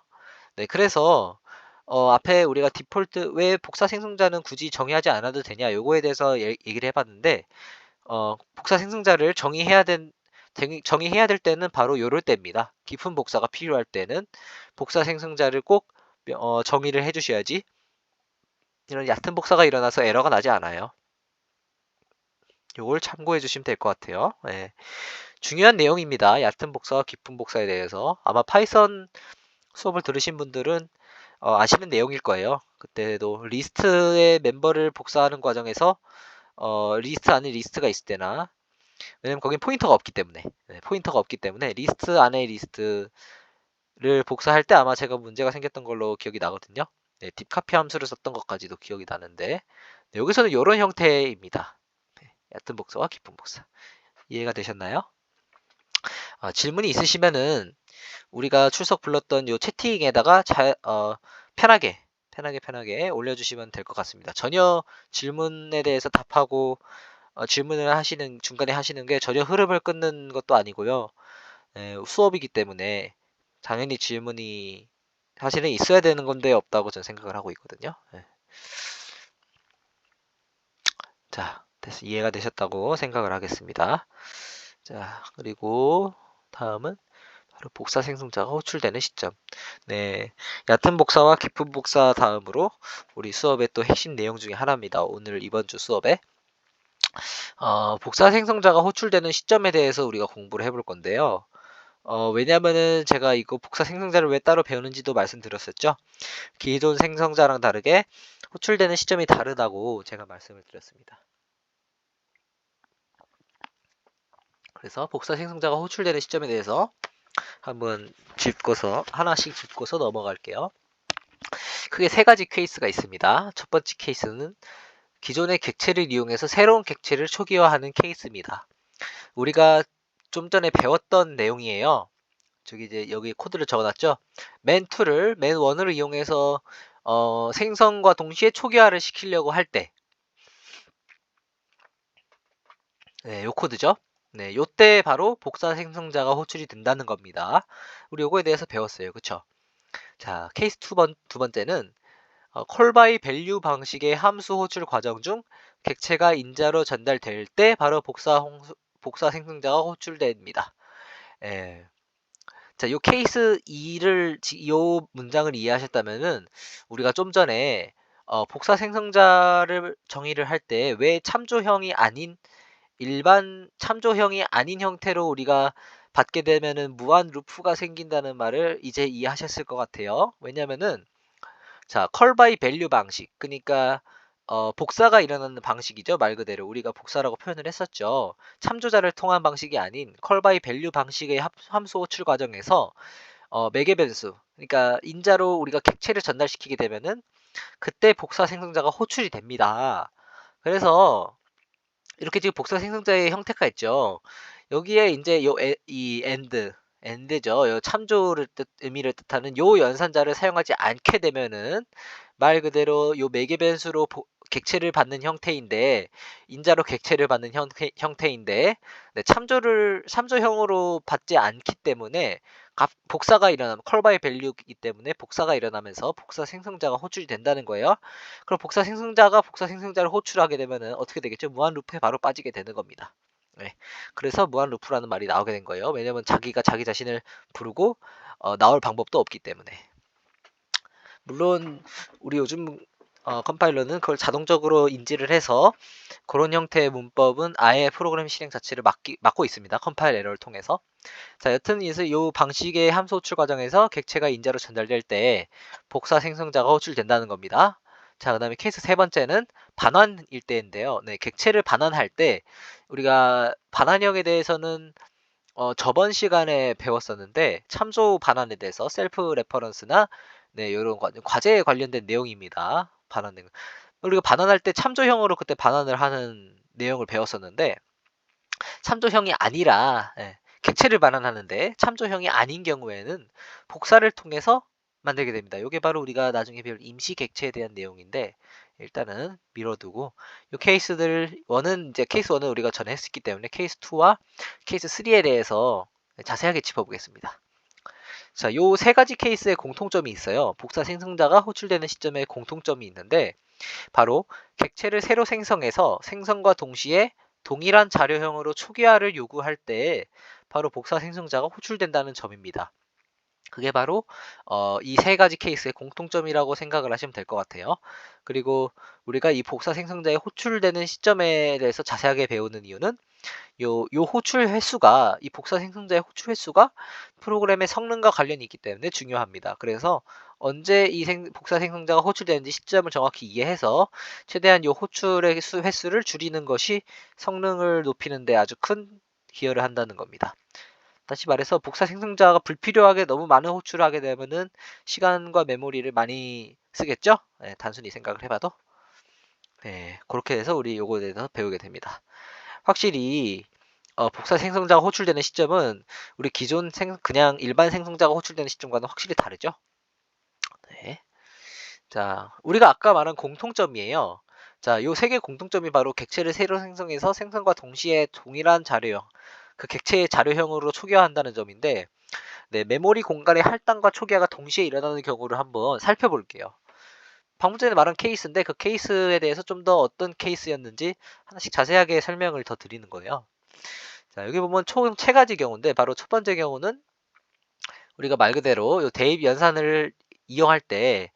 네, 그래서 앞에 우리가 디폴트 왜 복사 생성자는 굳이 정의하지 않아도 되냐 요거에 대해서 얘기를 해봤는데 복사 생성자를 정의해야 될 때는 바로 요럴 때입니다. 깊은 복사가 필요할 때는 복사 생성자를 꼭 정의를 해 주셔야지 이런 얕은 복사가 일어나서 에러가 나지 않아요. 요걸 참고해 주시면 될 것 같아요. 예. 중요한 내용입니다. 얕은 복사와 깊은 복사에 대해서. 아마 파이썬 수업을 들으신 분들은 아시는 내용일 거예요. 그때도 리스트의 멤버를 복사하는 과정에서 리스트 안에 리스트가 있을 때나, 왜냐면 거긴 포인터가 없기 때문에, 포인터가 없기 때문에 리스트 안에 리스트를 복사할 때 아마 제가 문제가 생겼던 걸로 기억이 나거든요. 네, 딥카피 함수를 썼던 것까지도 기억이 나는데, 네, 여기서는 이런 형태입니다. 네, 얕은 복사와 깊은 복사. 이해가 되셨나요? 질문이 있으시면은 우리가 출석 불렀던 요 채팅에다가 편하게 올려주시면 될 것 같습니다. 전혀 질문에 대해서 답하고 질문을 중간에 하시는 게 전혀 흐름을 끊는 것도 아니고요. 수업이기 때문에 당연히 질문이 사실은 있어야 되는 건데 없다고 저는 생각을 하고 있거든요. 자, 이해가 되셨다고 생각을 하겠습니다. 자, 그리고 다음은 바로 복사 생성자가 호출되는 시점. 네, 얕은 복사와 깊은 복사 다음으로 우리 수업의 또 핵심 내용 중에 하나입니다. 오늘 이번 주 수업에 복사 생성자가 호출되는 시점에 대해서 우리가 공부를 해볼 건데요. 왜냐면은 제가 이거 복사 생성자를 왜 따로 배우는지도 말씀드렸었죠. 기존 생성자랑 다르게 호출되는 시점이 다르다고 제가 말씀을 드렸습니다. 그래서 복사 생성자가 호출되는 시점에 대해서 한번 하나씩 짚고서 넘어갈게요. 크게 세 가지 케이스가 있습니다. 첫 번째 케이스는 기존의 객체를 이용해서 새로운 객체를 초기화하는 케이스입니다. 우리가 좀 전에 배웠던 내용이에요. 저기 이제 여기 코드를 적어놨죠. 맨2를 맨1을 이용해서 생성과 동시에 초기화를 시키려고 할 때, 네, 요 코드죠. 네, 요때 바로 복사 생성자가 호출이 된다는 겁니다. 우리 요거에 대해서 배웠어요. 그쵸? 자, 케이스 두 번째는 call by value 방식의 함수 호출 과정 중 객체가 인자로 전달될 때 바로 복사 생성자가 호출됩니다. 예. 자, 요 케이스 2를 요 문장을 이해하셨다면은 우리가 좀 전에 복사 생성자를 정의를 할 때 왜 참조형이 아닌 일반 참조형이 아닌 형태로 우리가 받게 되면은 무한 루프가 생긴다는 말을 이제 이해하셨을 것 같아요. 왜냐면은 자, call by value 방식. 그러니까 복사가 일어나는 방식이죠. 말 그대로 우리가 복사라고 표현을 했었죠. 참조자를 통한 방식이 아닌 call by value 방식의 함수 호출 과정에서 매개 변수. 그러니까 인자로 우리가 객체를 전달시키게 되면은 그때 복사 생성자가 호출이 됩니다. 그래서 이렇게 지금 복사 생성자의 형태가 있죠. 여기에 이제 이 end죠. 요 참조를 의미를 뜻하는 요 연산자를 사용하지 않게 되면은 말 그대로 요 매개 변수로 객체를 받는 형태인데, 인자로 객체를 받는 형태인데, 네, 참조형으로 받지 않기 때문에 복사가 일어나면 call by value이기 때문에 복사가 일어나면서 복사 생성자가 호출이 된다는 거예요. 그럼 복사 생성자가 복사 생성자를 호출하게 되면은 어떻게 되겠죠? 무한 루프에 바로 빠지게 되는 겁니다. 네. 그래서 무한 루프라는 말이 나오게 된 거예요. 왜냐면 자기가 자기 자신을 부르고 나올 방법도 없기 때문에. 물론 우리 요즘 컴파일러는 그걸 자동적으로 인지를 해서 그런 형태의 문법은 아예 프로그램 실행 자체를 막고 있습니다. 컴파일 에러를 통해서. 자, 여튼 이 방식의 함수 호출 과정에서 객체가 인자로 전달될 때 복사 생성자가 호출된다는 겁니다. 자, 그 다음에 케이스 세 번째는 반환일 때인데요. 네, 객체를 반환할 때 우리가 반환형에 대해서는 저번 시간에 배웠었는데 참조 반환에 대해서 셀프 레퍼런스나 네, 이런 과제에 관련된 내용입니다. 우리가 반환할 때 참조형으로 그때 반환을 하는 내용을 배웠었는데, 참조형이 아니라 객체를 반환하는데 참조형이 아닌 경우에는 복사를 통해서 만들게 됩니다. 이게 바로 우리가 나중에 배울 임시 객체에 대한 내용인데, 일단은 미뤄두고 이 케이스들 케이스 1은 우리가 전에 했었기 때문에 케이스 2와 케이스 3에 대해서 자세하게 짚어보겠습니다. 자, 요 세 가지 케이스에 공통점이 있어요. 복사 생성자가 호출되는 시점에 공통점이 있는데, 바로 객체를 새로 생성해서 생성과 동시에 동일한 자료형으로 초기화를 요구할 때 바로 복사 생성자가 호출된다는 점입니다. 그게 바로 이 세 가지 케이스의 공통점이라고 생각을 하시면 될 것 같아요. 그리고 우리가 이 복사 생성자에 호출되는 시점에 대해서 자세하게 배우는 이유는 요 호출 횟수가 이 복사 생성자의 호출 횟수가 프로그램의 성능과 관련이 있기 때문에 중요합니다. 그래서 언제 이 복사 생성자가 호출되는지 시점을 정확히 이해해서 최대한 요 호출의 횟수를 줄이는 것이 성능을 높이는 데 아주 큰 기여를 한다는 겁니다. 다시 말해서 복사 생성자가 불필요하게 너무 많은 호출을 하게 되면은 시간과 메모리를 많이 쓰겠죠? 네, 단순히 생각을 해봐도. 네, 그렇게 해서 우리 요거에 대해서 배우게 됩니다. 확실히 복사 생성자가 호출되는 시점은 우리 기존 그냥 일반 생성자가 호출되는 시점과는 확실히 다르죠? 네. 자, 우리가 아까 말한 공통점이에요. 자, 요 세 개의 공통점이 바로 객체를 새로 생성해서 생성과 동시에 동일한 자료형, 그 객체의 자료형으로 초기화한다는 점인데, 네, 메모리 공간의 할당과 초기화가 동시에 일어나는 경우를 한번 살펴볼게요. 방금 전에 말한 케이스인데 그 케이스에 대해서 좀 더 어떤 케이스였는지 하나씩 자세하게 설명을 더 드리는 거예요. 자, 여기 보면 총 세 가지 경우인데 바로 첫 번째 경우는 우리가 말 그대로 요 대입 연산을 이용할 때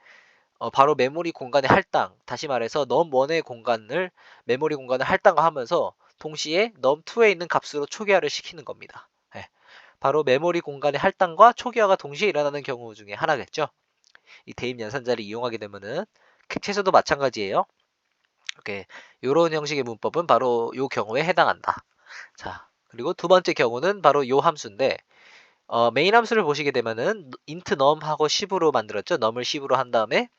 바로 메모리 공간의 할당, 다시 말해서 num1의 공간을 메모리 공간을 할당하면서 동시에 num2에 있는 값으로 초기화를 시키는 겁니다. 예, 바로 메모리 공간의 할당과 초기화가 동시에 일어나는 경우 중에 하나겠죠. 이 대입 연산자를 이용하게 되면은 객체에서도 마찬가지예요. 이렇게 요런 형식의 문법은 바로 요 경우에 해당한다. 자, 그리고 두 번째 경우는 바로 요 함수인데 메인 함수를 보시게 되면은 int num 하고 10으로 만들었죠. num을 10으로 한 다음에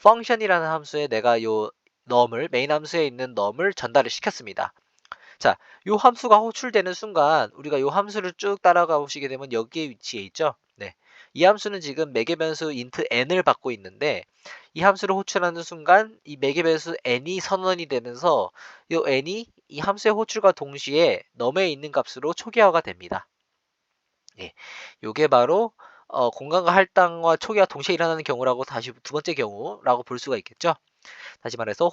function이라는 함수에 내가 요 num을 메인 함수에 있는 num을 전달을 시켰습니다. 자, 요 함수가 호출되는 순간 우리가 요 함수를 쭉 따라가 보시게 되면 여기에 위치해 있죠. 네. 이 함수는 지금 매개 변수 int n을 받고 있는데 이 함수를 호출하는 순간 이 매개 변수 n이 선언이 되면서 요 n이 이 함수의 호출과 동시에 num에 있는 값으로 초기화가 됩니다. 예. 요게 바로 공간과 할당과 초기화 동시에 일어나는 경우라고 다시 두 번째 경우라고 볼 수가 있겠죠. 다시 말해서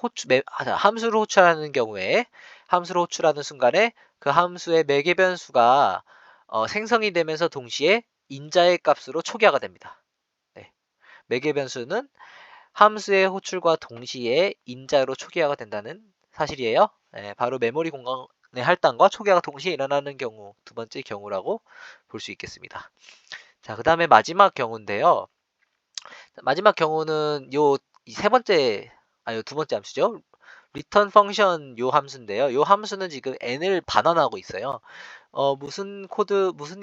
함수를 호출하는 경우에 함수를 호출하는 순간에 그 함수의 매개 변수가 생성이 되면서 동시에 인자의 값으로 초기화가 됩니다. 네. 매개 변수는 함수의 호출과 동시에 인자로 초기화가 된다는 사실이에요. 네, 바로 메모리 공간의 할당과 초기화가 동시에 일어나는 경우, 두 번째 경우라고 볼 수 있겠습니다. 자, 그 다음에 마지막 경우인데요. 마지막 경우는 세 번째, 두 번째 함수죠. return 펑션 요 함수인데요. 요 함수는 지금 n을 반환하고 있어요. 무슨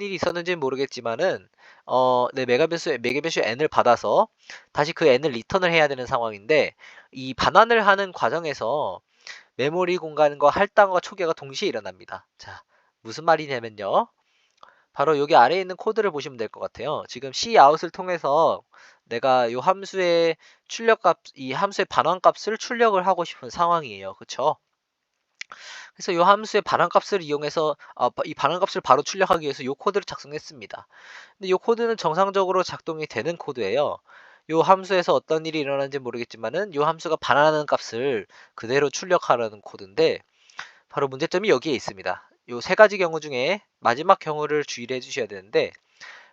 일이 있었는지는 모르겠지만은, 네, 매개변수 n을 받아서 다시 그 n을 리턴을 해야 되는 상황인데, 이 반환을 하는 과정에서 메모리 공간과 할당과 초기화가 동시에 일어납니다. 자, 무슨 말이냐면요. 바로 여기 아래에 있는 코드를 보시면 될 것 같아요. 지금 cout을 통해서 내가 요 함수의 이 함수의 반환값을 출력을 하고 싶은 상황이에요. 그쵸? 그래서 요 함수의 반환값을 이용해서 이 반환값을 바로 출력하기 위해서 요 코드를 작성했습니다. 근데 요 코드는 정상적으로 작동이 되는 코드예요. 요 함수에서 어떤 일이 일어나는지 모르겠지만은 요 함수가 반환하는 값을 그대로 출력하라는 코드인데 바로 문제점이 여기에 있습니다. 요 세 가지 경우 중에 마지막 경우를 주의를 해주셔야 되는데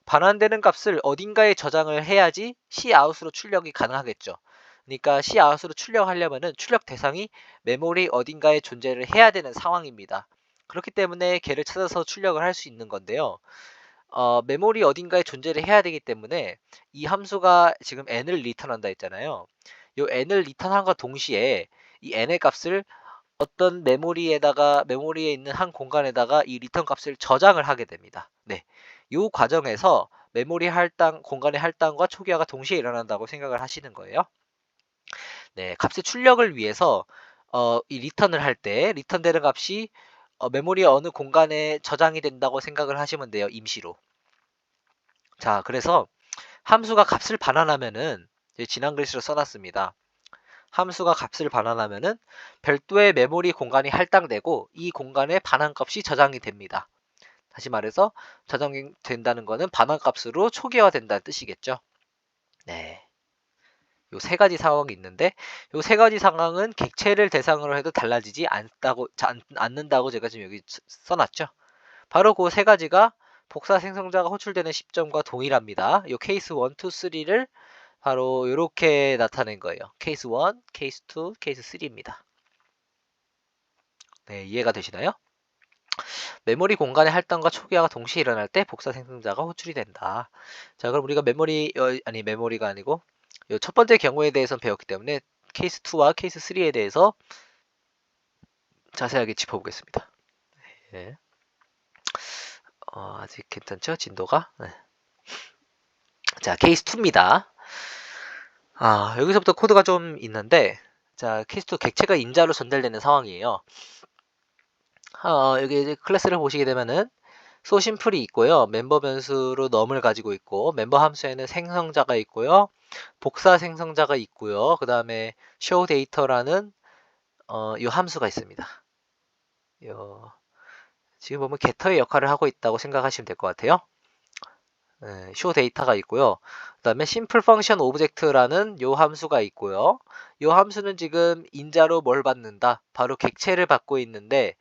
반환되는 값을 어딘가에 저장을 해야지 cout으로 출력이 가능하겠죠. 그러니까 cout으로 출력하려면은 출력 대상이 메모리 어딘가에 존재를 해야 되는 상황입니다. 그렇기 때문에 걔를 찾아서 출력을 할 수 있는 건데요. 메모리 어딘가에 존재를 해야 되기 때문에 이 함수가 지금 n을 리턴한다 했잖아요. 요 n을 리턴함과 동시에 이 n의 값을 어떤 메모리에 있는 한 공간에다가 이 리턴 값을 저장을 하게 됩니다. 네. 요 과정에서 공간의 할당과 초기화가 동시에 일어난다고 생각을 하시는 거예요. 네, 값의 출력을 위해서 이 리턴을 할 때 리턴되는 값이 메모리의 어느 공간에 저장이 된다고 생각을 하시면 돼요. 임시로. 자, 그래서 함수가 값을 반환하면은 지난 글씨로 써놨습니다. 함수가 값을 반환하면은 별도의 메모리 공간이 할당되고 이 공간에 반환값이 저장이 됩니다. 다시 말해서 저장이 된다는 것은 반환값으로 초기화된다는 뜻이겠죠. 네. 요 세 가지 상황이 있는데 요 세 가지 상황은 객체를 대상으로 해도 달라지지 않는다고 제가 지금 여기 써놨죠. 바로 그 세 가지가 복사 생성자가 호출되는 시점과 동일합니다. 요 케이스 1, 2, 3를 바로 이렇게 나타낸 거예요. 케이스 1, 케이스 2, 케이스 3입니다. 네, 이해가 되시나요? 메모리 공간의 할당과 초기화가 동시에 일어날 때 복사 생성자가 호출이 된다. 자, 그럼 우리가 메모리가 아니고 첫 번째 경우에 대해서 배웠기 때문에 케이스 2와 케이스 3에 대해서 자세하게 짚어보겠습니다. 네. 아직 괜찮죠? 진도가? 네. 자, 케이스 2입니다. 여기서부터 코드가 좀 있는데, 자, 케이스 2 객체가 인자로 전달되는 상황이에요. 여기 이제 클래스를 보시게 되면은 소심플이 있고요. 멤버 변수로 num을 가지고 있고, 멤버 함수에는 생성자가 있고요. 복사 생성자가 있고요. 그 다음에 show data라는 이 함수가 있습니다. 지금 보면 get터의 역할을 하고 있다고 생각하시면 될 것 같아요. show data가 있고요. 그 다음에 simple function object라는 요 함수가 있고요. 요 함수는 지금 인자로 뭘 받는다? 바로 객체를 받고 있는데,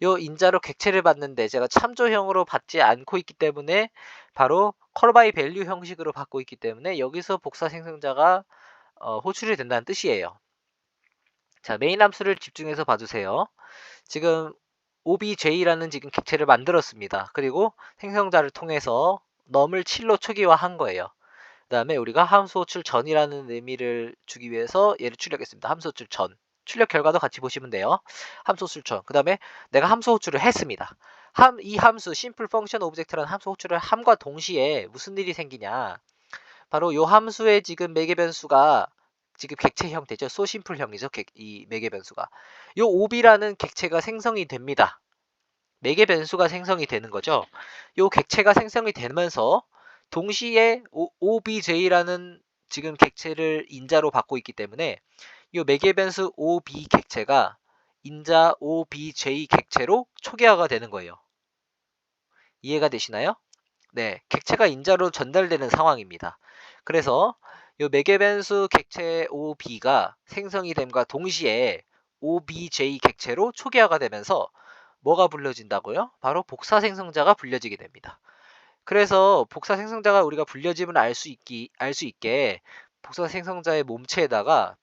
요 인자로 객체를 받는데 제가 참조형으로 받지 않고 있기 때문에 바로 call by value 형식으로 받고 있기 때문에 여기서 복사 생성자가 호출이 된다는 뜻이에요. 자, 메인 함수를 집중해서 봐주세요. 지금 obj라는 지금 객체를 만들었습니다. 그리고 생성자를 통해서 num을 7로 초기화한 거예요. 그 다음에 우리가 함수 호출 전이라는 의미를 주기 위해서 얘를 출력했습니다. 함수 호출 전. 출력 결과도 같이 보시면 돼요. 함수 호출 전. 그 다음에 내가 함수 호출을 했습니다. 이 함수 simple function object라는 함수 호출을 함과 동시에 무슨 일이 생기냐. 바로 이 함수의 지금 매개 변수가 지금 객체 형태죠. 소심플 형이죠. 이 매개 변수가. 이 ob라는 객체가 생성이 됩니다. 매개 변수가 생성이 되는 거죠. 이 객체가 생성이 되면서 동시에 obj라는 지금 객체를 인자로 받고 있기 때문에 이 매개 변수 ob 객체가 인자 obj 객체로 초기화가 되는 거예요. 이해가 되시나요? 네, 객체가 인자로 전달되는 상황입니다. 그래서 이 매개 변수 객체 ob가 생성이 됨과 동시에 obj 객체로 초기화가 되면서 뭐가 불려진다고요? 바로 복사 생성자가 불려지게 됩니다. 그래서 복사 생성자가 우리가 불려짐을 알 수 있게 복사 생성자의 몸체에다가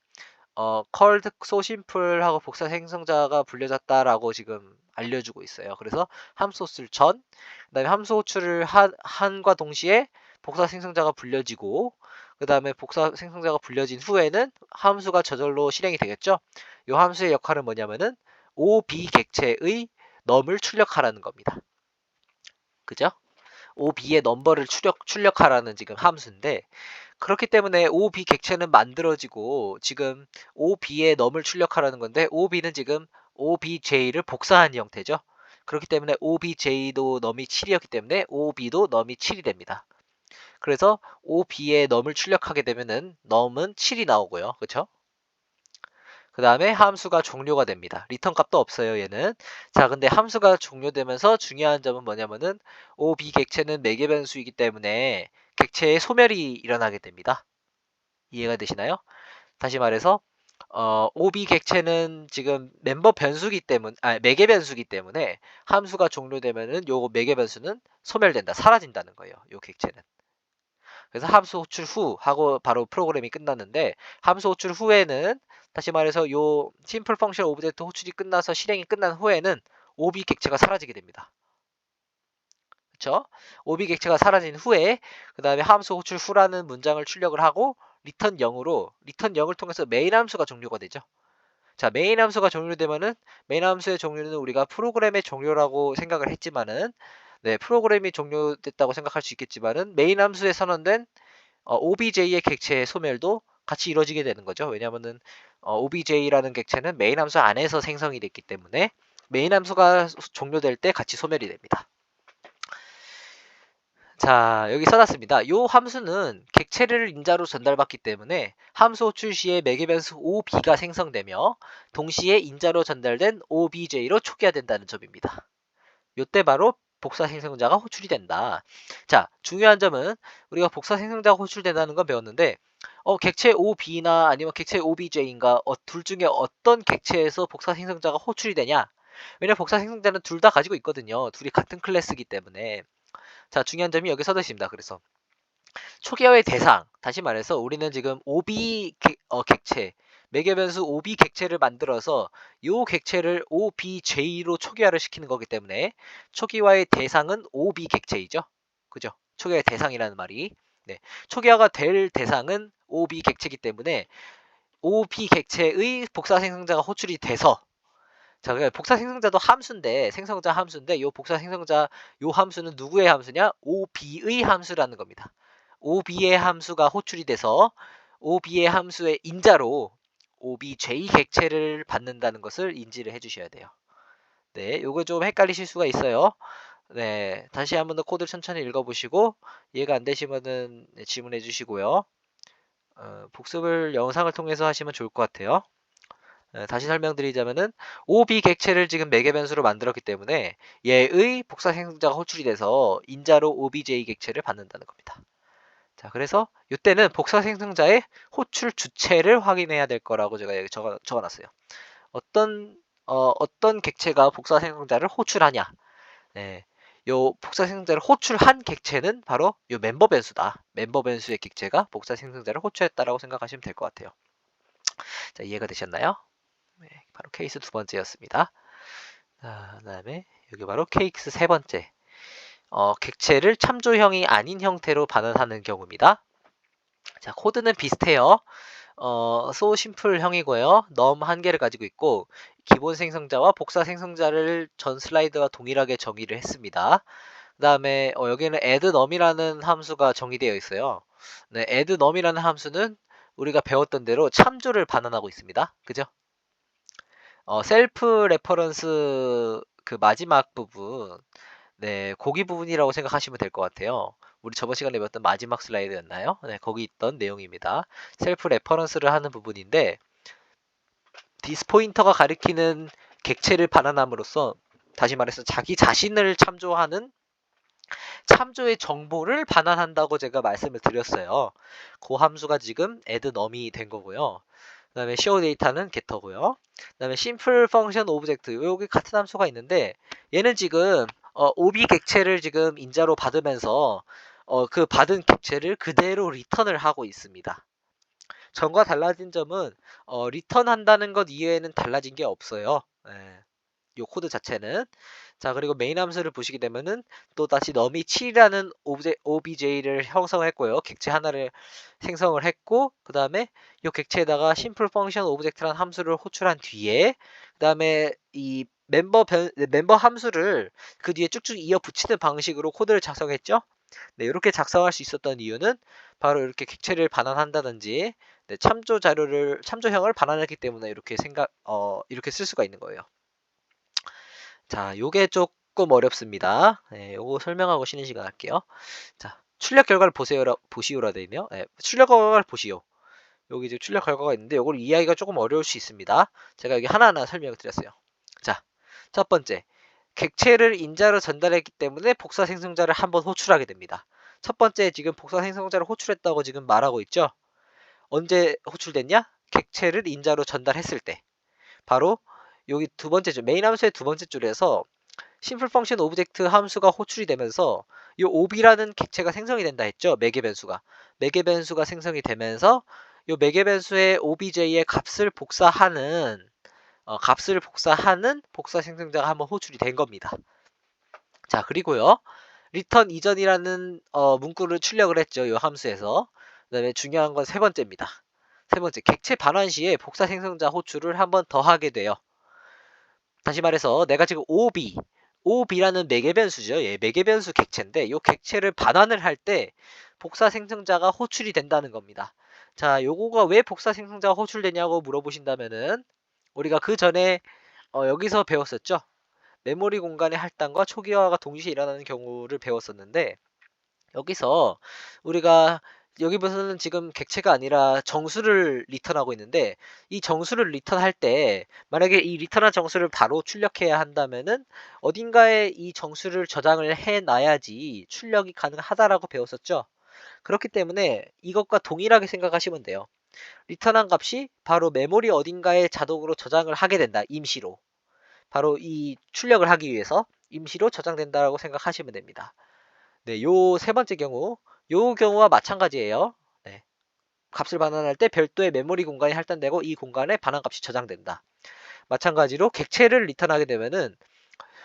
called so simple 하고 복사 생성자가 불려졌다라고 지금 알려주고 있어요. 그래서 함수 호출 전, 그다음에 함수 호출을 한과 동시에 복사 생성자가 불려지고, 그다음에 복사 생성자가 불려진 후에는 함수가 저절로 실행이 되겠죠. 이 함수의 역할은 뭐냐면은 ob 객체의 num을 출력하라는 겁니다. 그죠? ob의 넘버를 출력하라는 지금 함수인데, 그렇기 때문에 ob 객체는 만들어지고 지금 ob의 num을 출력하라는 건데 ob는 지금 obj를 복사한 형태죠. 그렇기 때문에 obj도 num이 7이었기 때문에 ob도 num이 7이 됩니다. 그래서 ob의 num을 출력하게 되면은 num은 7이 나오고요. 그렇죠? 그 다음에 함수가 종료가 됩니다. 리턴 값도 없어요, 얘는. 자, 근데 함수가 종료되면서 중요한 점은 뭐냐면은 ob 객체는 매개 변수이기 때문에 객체의 소멸이 일어나게 됩니다. 이해가 되시나요? 다시 말해서 ob 객체는 지금 멤버 변수기 때문에 매개 변수기 때문에 함수가 종료되면은 요 매개 변수는 소멸된다, 사라진다는 거예요. 요 객체는. 그래서 함수 호출 후 하고 바로 프로그램이 끝났는데, 함수 호출 후에는 다시 말해서 요 심플 펑션 오브젝트 호출이 끝나서 실행이 끝난 후에는 ob 객체가 사라지게 됩니다. 그렇죠? ob 객체가 사라진 후에 그 다음에 함수 호출 후라는 문장을 출력을 하고 리턴 0을 통해서 메인 함수가 종료가 되죠. 자, 메인 함수가 종료되면은 메인 함수의 종료는 우리가 프로그램의 종료라고 생각을 했지만은, 네, 프로그램이 종료됐다고 생각할 수 있겠지만은 메인 함수에 선언된 obj의 객체의 소멸도 같이 이루어지게 되는 거죠. 왜냐하면은 obj라는 객체는 메인 함수 안에서 생성이 됐기 때문에 메인 함수가 종료될 때 같이 소멸이 됩니다. 자, 여기 써놨습니다. 요 함수는 객체를 인자로 전달받기 때문에 함수 호출 시에 매개 변수 ob가 생성되며 동시에 인자로 전달된 obj로 초기화된다는 점입니다. 요때 바로 복사 생성자가 호출이 된다. 자, 중요한 점은 우리가 복사 생성자가 호출된다는 건 배웠는데 객체 ob나 아니면 객체 obj인가 둘 중에 어떤 객체에서 복사 생성자가 호출이 되냐? 왜냐면 복사 생성자는 둘 다 가지고 있거든요. 둘이 같은 클래스이기 때문에. 자, 중요한 점이 여기 써두십니다. 그래서 초기화의 대상, 다시 말해서 우리는 지금 OB 객체, 매개 변수 OB 객체를 만들어서 요 객체를 OBJ로 초기화를 시키는 거기 때문에 초기화의 대상은 OB 객체이죠. 그죠? 초기화의 대상이라는 말이. 네. 초기화가 될 대상은 OB 객체이기 때문에 OB 객체의 복사 생성자가 호출이 돼서, 자, 그러니까 복사 생성자도 함수인데, 생성자 함수인데, 요 복사 생성자 요 함수는 누구의 함수냐? OB의 함수라는 겁니다. OB의 함수가 호출이 돼서 OB의 함수의 인자로 OBJ 객체를 받는다는 것을 인지를 해주셔야 돼요. 네, 요거 좀 헷갈리실 수가 있어요. 네, 다시 한번 더 코드를 천천히 읽어보시고 이해가 안 되시면은 질문해 주시고요. 복습을 영상을 통해서 하시면 좋을 것 같아요. 다시 설명드리자면은 OB 객체를 지금 매개 변수로 만들었기 때문에 얘의 복사 생성자가 호출이 돼서 인자로 OBJ 객체를 받는다는 겁니다. 자, 그래서 이때는 복사 생성자의 호출 주체를 확인해야 될 거라고 제가 여기 적어놨어요. 어떤 객체가 복사 생성자를 호출하냐? 네, 요 복사 생성자를 호출한 객체는 바로 요 멤버 변수다. 멤버 변수의 객체가 복사 생성자를 호출했다라고 생각하시면 될 것 같아요. 자, 이해가 되셨나요? 네, 바로 케이스 두 번째였습니다. 자, 그다음에 여기 바로 케이스 세 번째. 객체를 참조형이 아닌 형태로 반환하는 경우입니다. 자, 코드는 비슷해요. so 심플 형이고요. num 한 개를 가지고 있고 기본 생성자와 복사 생성자를 전 슬라이드와 동일하게 정의를 했습니다. 그 다음에 여기는 add num이라는 함수가 정의되어 있어요. 네, add num이라는 함수는 우리가 배웠던 대로 참조를 반환하고 있습니다. 그죠? 셀프 레퍼런스 그 마지막 부분, 네, 거기 부분이라고 생각하시면 될 것 같아요. 우리 저번 시간에 배웠던 마지막 슬라이드였나요? 네, 거기 있던 내용입니다. 셀프 레퍼런스를 하는 부분인데, 디스포인터가 가리키는 객체를 반환함으로써, 다시 말해서 자기 자신을 참조하는 참조의 정보를 반환한다고 제가 말씀을 드렸어요. 그 함수가 지금 add num이 된 거고요. 그 다음에 show data는 get터고요. 그 다음에 simple function object, 여기 같은 함수가 있는데 얘는 지금 OB 객체를 지금 인자로 받으면서 그 받은 객체를 그대로 리턴을 하고 있습니다. 전과 달라진 점은 리턴한다는 것 이외에는 달라진 게 없어요. 예. 요 코드 자체는. 자, 그리고 메인 함수를 보시게 되면은 또 다시 num이 7이라는 OBJ를 형성했고요. 객체 하나를 생성을 했고, 그 다음에 요 객체에다가 simple function object라는 함수를 호출한 뒤에, 그 다음에 이 멤버 함수를 그 뒤에 쭉쭉 이어 붙이는 방식으로 코드를 작성했죠. 네, 이렇게 작성할 수 있었던 이유는 바로 이렇게 객체를 반환한다든지, 네, 참조형을 반환했기 때문에 이렇게 쓸 수가 있는 거예요. 자, 요게 조금 어렵습니다. 네, 요거 설명하고 쉬는 시간 할게요. 자, 출력 결과를 보시오라 되어 있네요. 네, 출력 결과를 보시오. 여기 지금 출력 결과가 있는데 요걸 이해하기가 조금 어려울 수 있습니다. 제가 여기 하나하나 설명을 드렸어요. 자, 첫 번째. 객체를 인자로 전달했기 때문에 복사 생성자를 한번 호출하게 됩니다. 첫 번째 지금 복사 생성자를 호출했다고 지금 말하고 있죠. 언제 호출됐냐? 객체를 인자로 전달했을 때. 바로 여기 두 번째 줄, 메인 함수의 두 번째 줄에서 심플 펑션 오브젝트 함수가 호출이 되면서 이 ob라는 객체가 생성이 된다 했죠. 매개 변수가 생성이 되면서 이 매개 변수의 obj의 값을 복사하는 복사 생성자가 한번 호출이 된 겁니다. 자, 그리고요. 리턴 이전이라는 문구를 출력을 했죠. 이 함수에서. 그다음에 중요한 건 세 번째입니다. 세 번째, 객체 반환 시에 복사 생성자 호출을 한번 더 하게 돼요. 다시 말해서 내가 지금 OB라는 매개 변수죠. 예, 매개 변수 객체인데 이 객체를 반환을 할 때 복사 생성자가 호출이 된다는 겁니다. 자, 요거가 왜 복사 생성자가 호출되냐고 물어보신다면은 우리가 그 전에 여기서 배웠었죠. 메모리 공간의 할당과 초기화가 동시에 일어나는 경우를 배웠었는데 여기서 우리가 여기서는 지금 객체가 아니라 정수를 리턴하고 있는데 이 정수를 리턴할 때 만약에 이 리턴한 정수를 바로 출력해야 한다면은 어딘가에 이 정수를 저장을 해 놔야지 출력이 가능하다라고 배웠었죠. 그렇기 때문에 이것과 동일하게 생각하시면 돼요. 리턴한 값이 바로 메모리 어딘가에 자동으로 저장을 하게 된다. 임시로. 바로 이 출력을 하기 위해서 임시로 저장된다라고 생각하시면 됩니다. 네, 요 세 번째 경우, 요 경우와 마찬가지예요. 네, 값을 반환할 때 별도의 메모리 공간이 할당되고 이 공간에 반환값이 저장된다. 마찬가지로 객체를 리턴하게 되면은,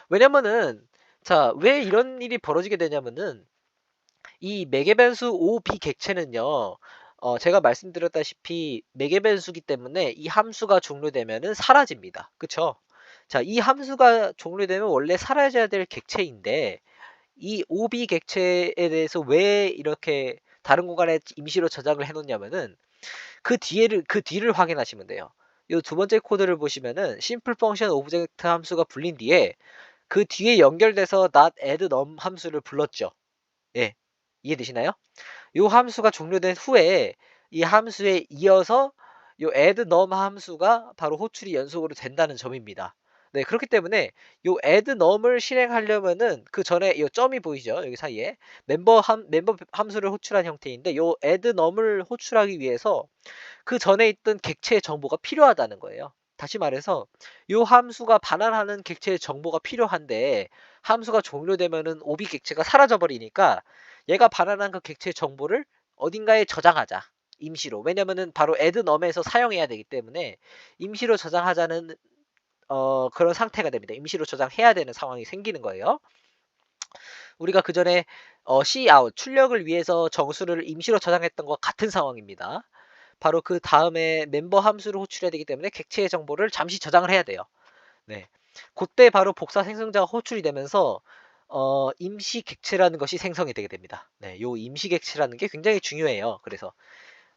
왜냐면은, 자, 왜 이런 일이 벌어지게 되냐면은 이 매개 변수 OB 객체는요, 제가 말씀드렸다시피 매개 변수기 때문에 이 함수가 종료되면은 사라집니다. 그쵸? 자, 이 함수가 종료되면 원래 사라져야 될 객체인데 이 OB 객체에 대해서 왜 이렇게 다른 공간에 임시로 저장을 해 놓냐면은 그 뒤를 확인하시면 돼요. 요 두 번째 코드를 보시면은 심플 펑션 오브젝트 함수가 불린 뒤에 그 뒤에 연결돼서 .add num 함수를 불렀죠. 예. 이해되시나요? 요 함수가 종료된 후에 이 함수에 이어서 요 add num 함수가 바로 호출이 연속으로 된다는 점입니다. 네, 그렇기 때문에 요 add num을 실행하려면은 그 전에 요 점이 보이죠? 여기 사이에 멤버 함수를 호출한 형태인데 요 add num을 호출하기 위해서 그 전에 있던 객체의 정보가 필요하다는 거예요. 다시 말해서 요 함수가 반환하는 객체의 정보가 필요한데 함수가 종료되면은 오비 객체가 사라져 버리니까 얘가 반환한 그 객체의 정보를 어딘가에 저장하자. 임시로. 왜냐면은 바로 add num에서 사용해야 되기 때문에 임시로 저장하자는 그런 상태가 됩니다. 임시로 저장해야 되는 상황이 생기는 거예요. 우리가 그전에 cout 출력을 위해서 정수를 임시로 저장했던 것과 같은 상황입니다. 바로 그 다음에 멤버 함수를 호출해야 되기 때문에 객체의 정보를 잠시 저장을 해야 돼요. 네. 그때 바로 복사 생성자가 호출이 되면서 임시 객체라는 것이 생성이 되게 됩니다. 네, 요 임시 객체라는 게 굉장히 중요해요. 그래서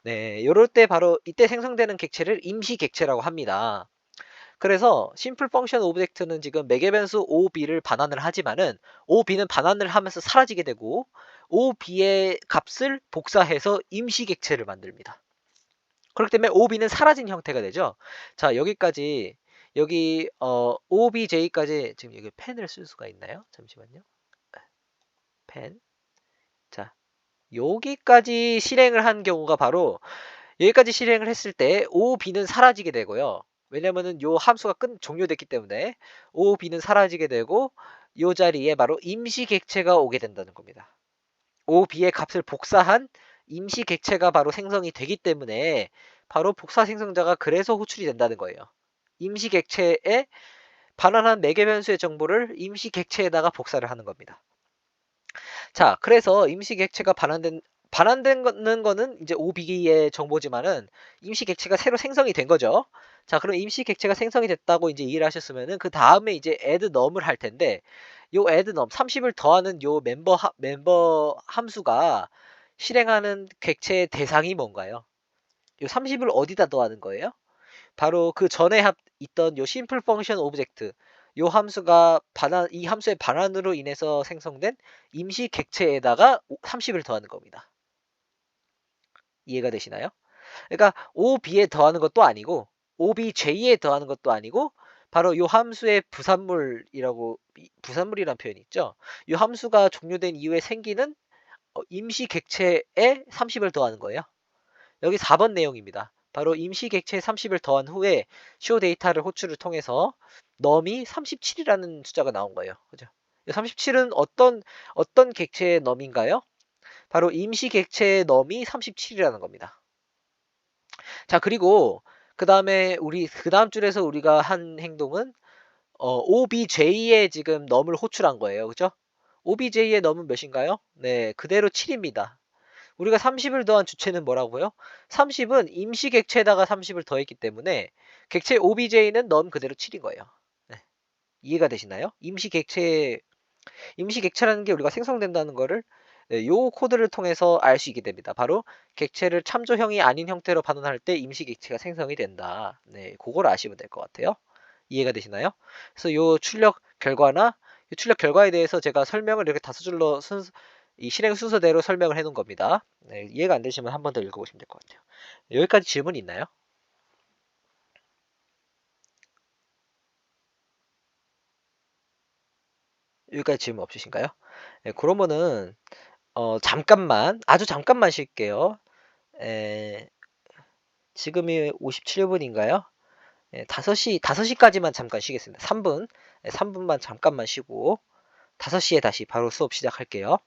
네, 요럴 때 바로 이때 생성되는 객체를 임시 객체라고 합니다. 그래서 심플 펑션 오브젝트는 지금 매개 변수 OB를 반환을 하지만은 OB는 반환을 하면서 사라지게 되고 OB의 값을 복사해서 임시 객체를 만듭니다. 그렇기 때문에 OB는 사라진 형태가 되죠. 자, 여기까지 여기 OBJ까지 지금 여기 펜을 쓸 수가 있나요? 잠시만요. 펜. 자, 여기까지 실행을 한 경우가 바로 여기까지 실행을 했을 때 OB는 사라지게 되고요. 왜냐면은 요 함수가 종료됐기 때문에 OB는 사라지게 되고 요 자리에 바로 임시 객체가 오게 된다는 겁니다. OB의 값을 복사한 임시 객체가 바로 생성이 되기 때문에 바로 복사 생성자가 그래서 호출이 된다는 거예요. 임시 객체에 반환한 매개 변수의 정보를 임시 객체에다가 복사를 하는 겁니다. 자, 그래서 임시 객체가 반환되는 거는 이제 OB의 정보지만은 임시 객체가 새로 생성이 된 거죠. 자, 그럼 임시 객체가 생성이 됐다고 이제 이해를 하셨으면은 그 다음에 이제 add num을 할 텐데 요 add num 30을 더하는 요 멤버 함수가 실행하는 객체의 대상이 뭔가요? 요 30을 어디다 더하는 거예요? 바로 그 전에 있던 요 심플 펑션 오브젝트 요 함수가 이 함수의 반환으로 인해서 생성된 임시 객체에다가 30을 더하는 겁니다. 이해가 되시나요? 그러니까 OB에 더하는 것도 아니고 OBJ에 더하는 것도 아니고 바로 요 함수의 부산물이라는 표현이 있죠. 요 함수가 종료된 이후에 생기는 임시 객체에 30을 더하는 거예요. 여기 4번 내용입니다. 바로 임시 객체에 30을 더한 후에 show 데이터를 호출을 통해서 num이 37이라는 숫자가 나온 거예요. 그죠? 37은 어떤 객체의 num인가요? 바로 임시 객체의 num이 37이라는 겁니다. 자, 그리고 그 다음 줄에서 우리가 한 행동은 OBJ에 지금 num을 호출한 거예요. 그죠? OBJ의 num은 몇인가요? 네, 그대로 7입니다. 우리가 30을 더한 주체는 뭐라고요? 30은 임시 객체에다가 30을 더했기 때문에 객체 OBJ는 num 그대로 7인 거예요. 네. 이해가 되시나요? 임시 객체라는 게 우리가 생성된다는 거를 네, 요 코드를 통해서 알 수 있게 됩니다. 바로 객체를 참조형이 아닌 형태로 반환할 때 임시 객체가 생성이 된다. 네, 그걸 아시면 될 것 같아요. 이해가 되시나요? 그래서 요 출력 결과에 대해서 제가 설명을 이렇게 다섯 줄로 이 실행 순서대로 설명을 해 놓은 겁니다. 네, 이해가 안 되시면 한 번 더 읽어보시면 될 것 같아요. 여기까지 질문 있나요? 여기까지 질문 없으신가요? 네, 그러면은 아주 잠깐만 쉴게요. 에, 지금이 57분인가요? 예, 5시까지만 잠깐 쉬겠습니다. 3분. 예, 3분만 잠깐만 쉬고 5시에 다시 바로 수업 시작할게요.